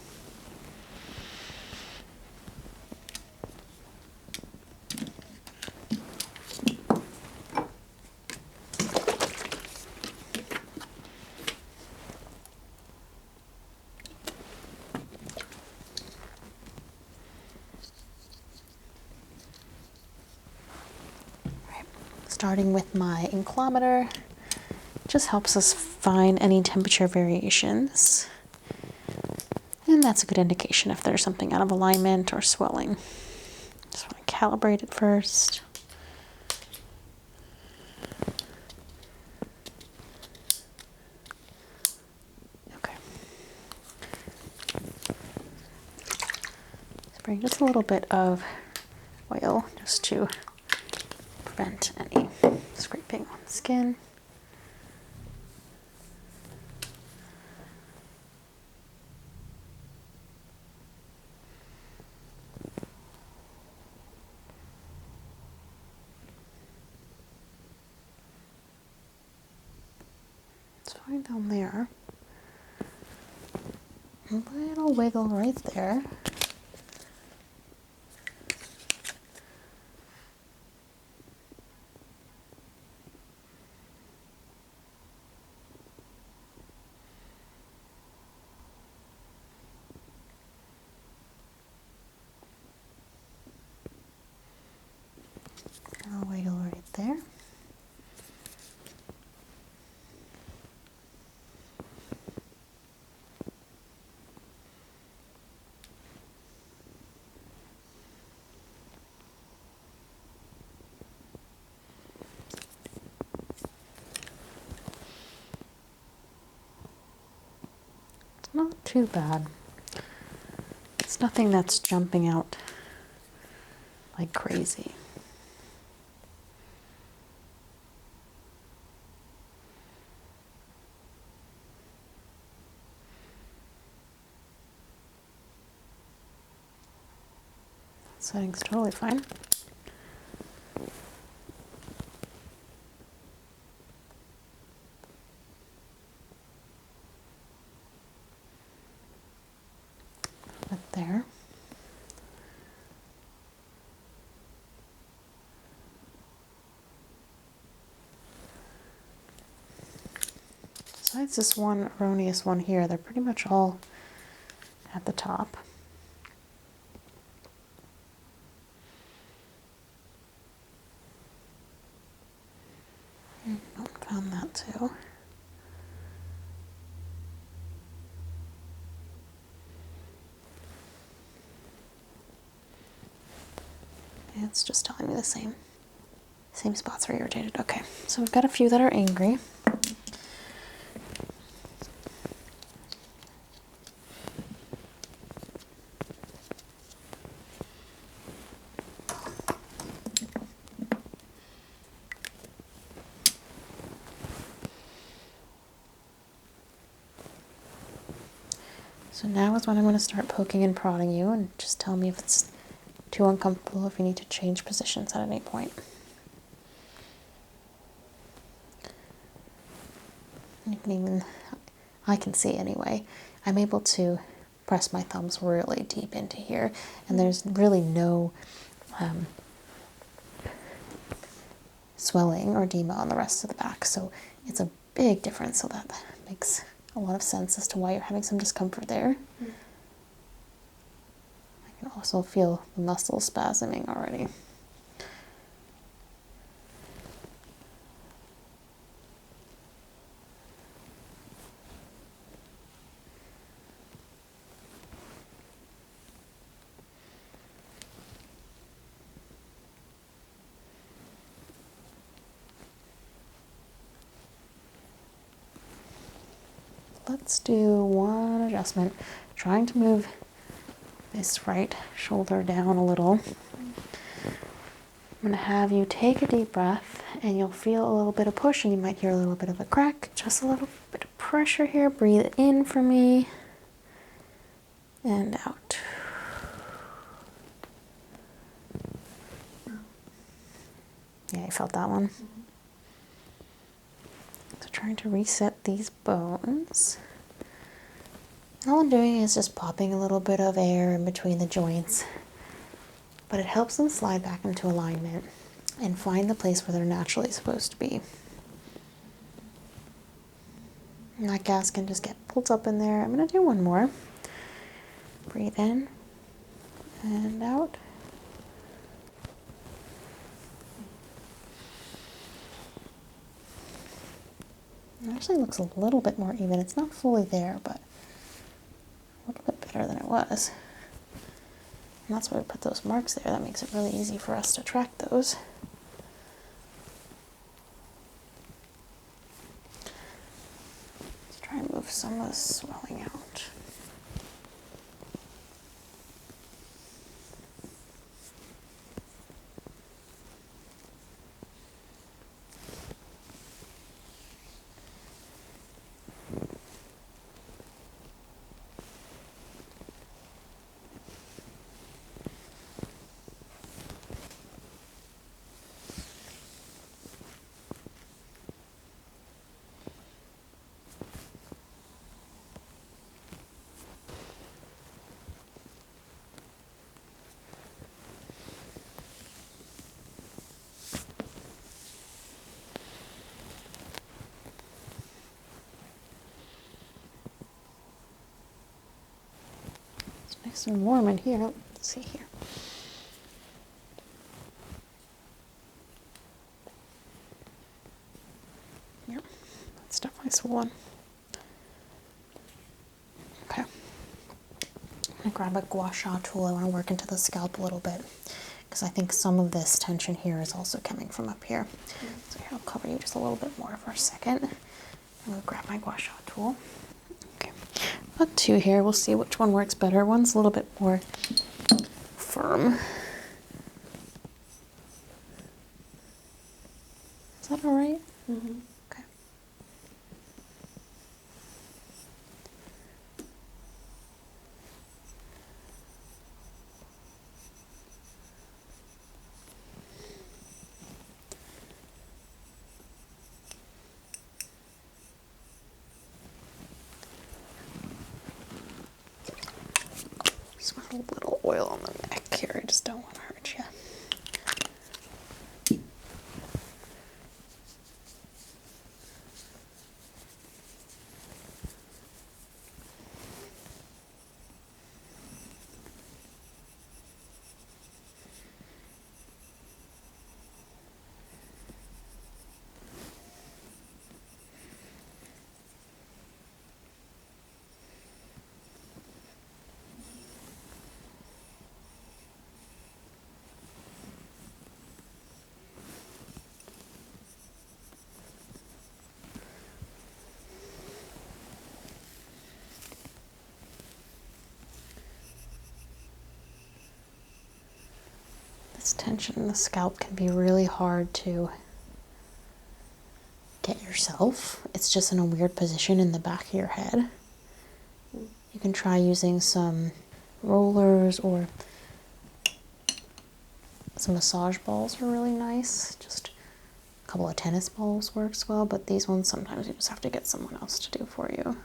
Right. Starting with my inclometer, just helps us find any temperature variations. And that's a good indication if there's something out of alignment or swelling. Just want to calibrate it first. Okay. Spraying just a little bit of oil just to prevent any scraping on the skin. It's fine down there. A little wiggle right there. I'll wiggle right there. It's not too bad. It's nothing that's jumping out like crazy. Setting's totally fine. Right there. Besides this one erroneous one here, they're pretty much all at the top. Found that too. It's just telling me the same. Same spots are irritated. Okay, so we've got a few that are angry. So now is when I'm going to start poking and prodding you, and just tell me if it's too uncomfortable, if you need to change positions at any point. You can even, I can see anyway, I'm able to press my thumbs really deep into here, and there's really no swelling or edema on the rest of the back, so it's a big difference, so that makes a lot of sense as to why you're having some discomfort there. I can also feel the muscles spasming already. Let's do one adjustment, trying to move this right shoulder down a little. I'm going to have you take a deep breath, and you'll feel a little bit of push, and you might hear a little bit of a crack. Just a little bit of pressure here. Breathe in for me and out. Yeah, you felt that one? So trying to reset these bones. All I'm doing is just popping a little bit of air in between the joints, but it helps them slide back into alignment and find the place where they're naturally supposed to be. And that gas can just get pulled up in there. I'm going to do one more. Breathe in and out. It actually looks a little bit more even. It's not fully there, but a little bit better than it was. And that's why we put those marks there. That makes it really easy for us to track those. Let's try and move some of the swelling out. Nice and warm in here. Let's see here. Yeah, that's definitely swollen. Okay. I'm gonna grab a gua sha tool. I want to work into the scalp a little bit because I think some of this tension here is also coming from up here. So here, I'll cover you just a little bit more for a second. I'm gonna grab my gua sha tool. Okay, about 2 here. We'll see which one works better. One's a little bit more firm. Is that all right?
Mm-hmm.
Okay. Just want a little oil on the neck here. I just don't want to hurt you. This tension in the scalp can be really hard to get yourself. It's just in a weird position in the back of your head. You can try using some rollers, or some massage balls are really nice. Just a couple of tennis balls works well, but these ones sometimes you just have to get someone else to do for you.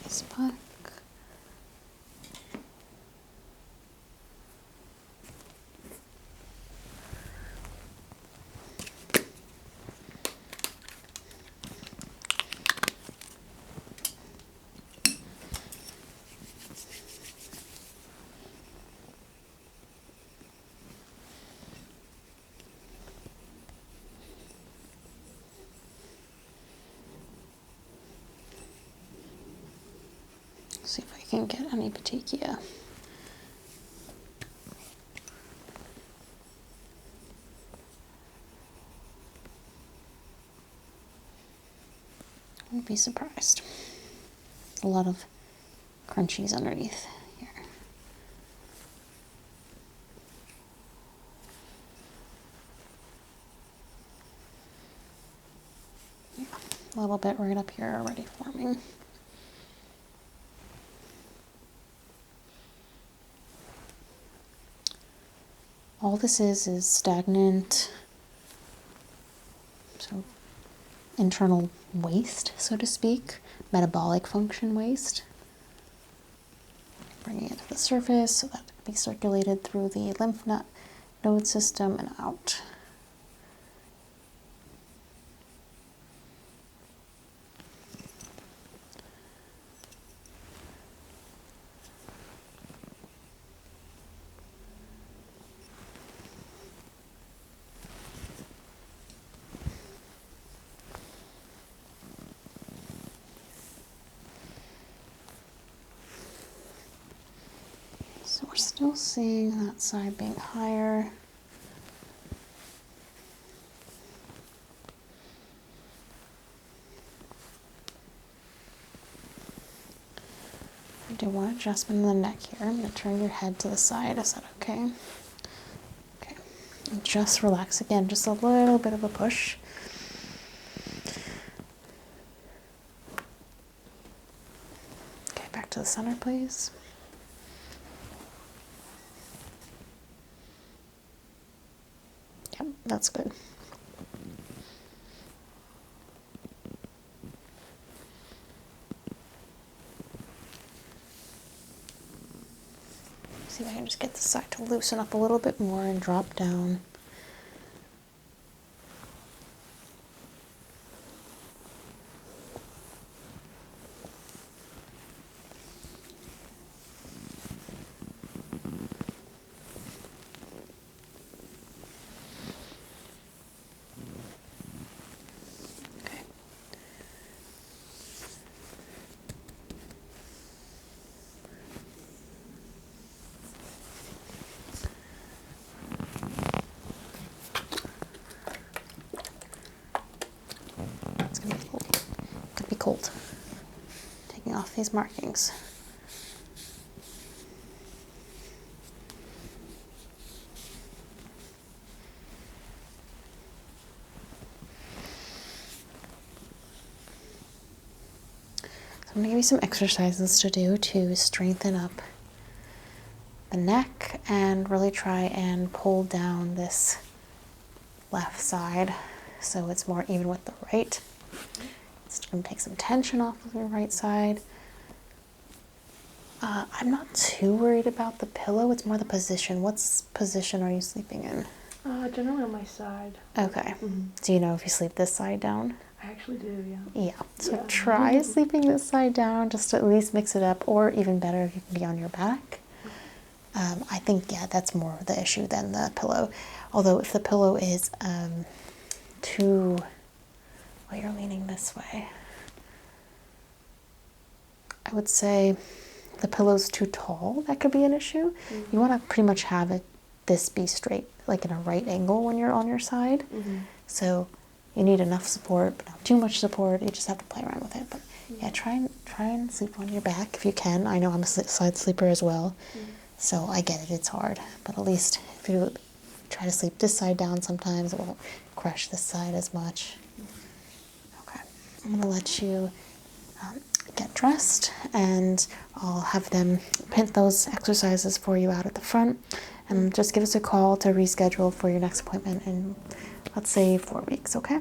This back. See if I can get any petechia. I'd be surprised. A lot of crunchies underneath here. Yeah, a little bit right up here already forming. All this is stagnant, so internal waste, so to speak, metabolic function waste. Bringing it to the surface so that it can be circulated through the lymph node system and out. So we're still seeing that side being higher. I do want adjustment in the neck here. I'm going to turn your head to the side. Is that okay? Okay. And just relax again. Just a little bit of a push. Okay, back to the center, please. Yep, that's good. See if I can just get this side to loosen up a little bit more and drop down. Okay. It's gonna be cold. Could be cold. Taking off these markings. So I'm gonna give you some exercises to do to strengthen up the neck and really try and pull down this left side so it's more even with the right. It's going to take some tension off of your right side. I'm not too worried about the pillow. It's more the position. What position are you sleeping in?
Generally on my side.
Okay. Do you know if you sleep this side down?
I actually do, yeah.
Yeah. So
Yeah.
try sleeping this side down just to at least mix it up, or even better if you can be on your back. I think, yeah, that's more of the issue than the pillow. Although if the pillow is too, well, you're leaning this way. I would say the pillow's too tall. That could be an issue. You want to pretty much have this be straight, like in a right angle when you're on your side. So you need enough support, but not too much support. You just have to play around with it. But yeah, try and sleep on your back if you can. I know I'm a side sleeper as well. So I get it, it's hard, but at least if you try to sleep this side down sometimes, it won't crush this side as much. Okay, I'm gonna let you get dressed, and I'll have them print those exercises for you out at the front, and just give us a call to reschedule for your next appointment in, let's say, 4 weeks, okay?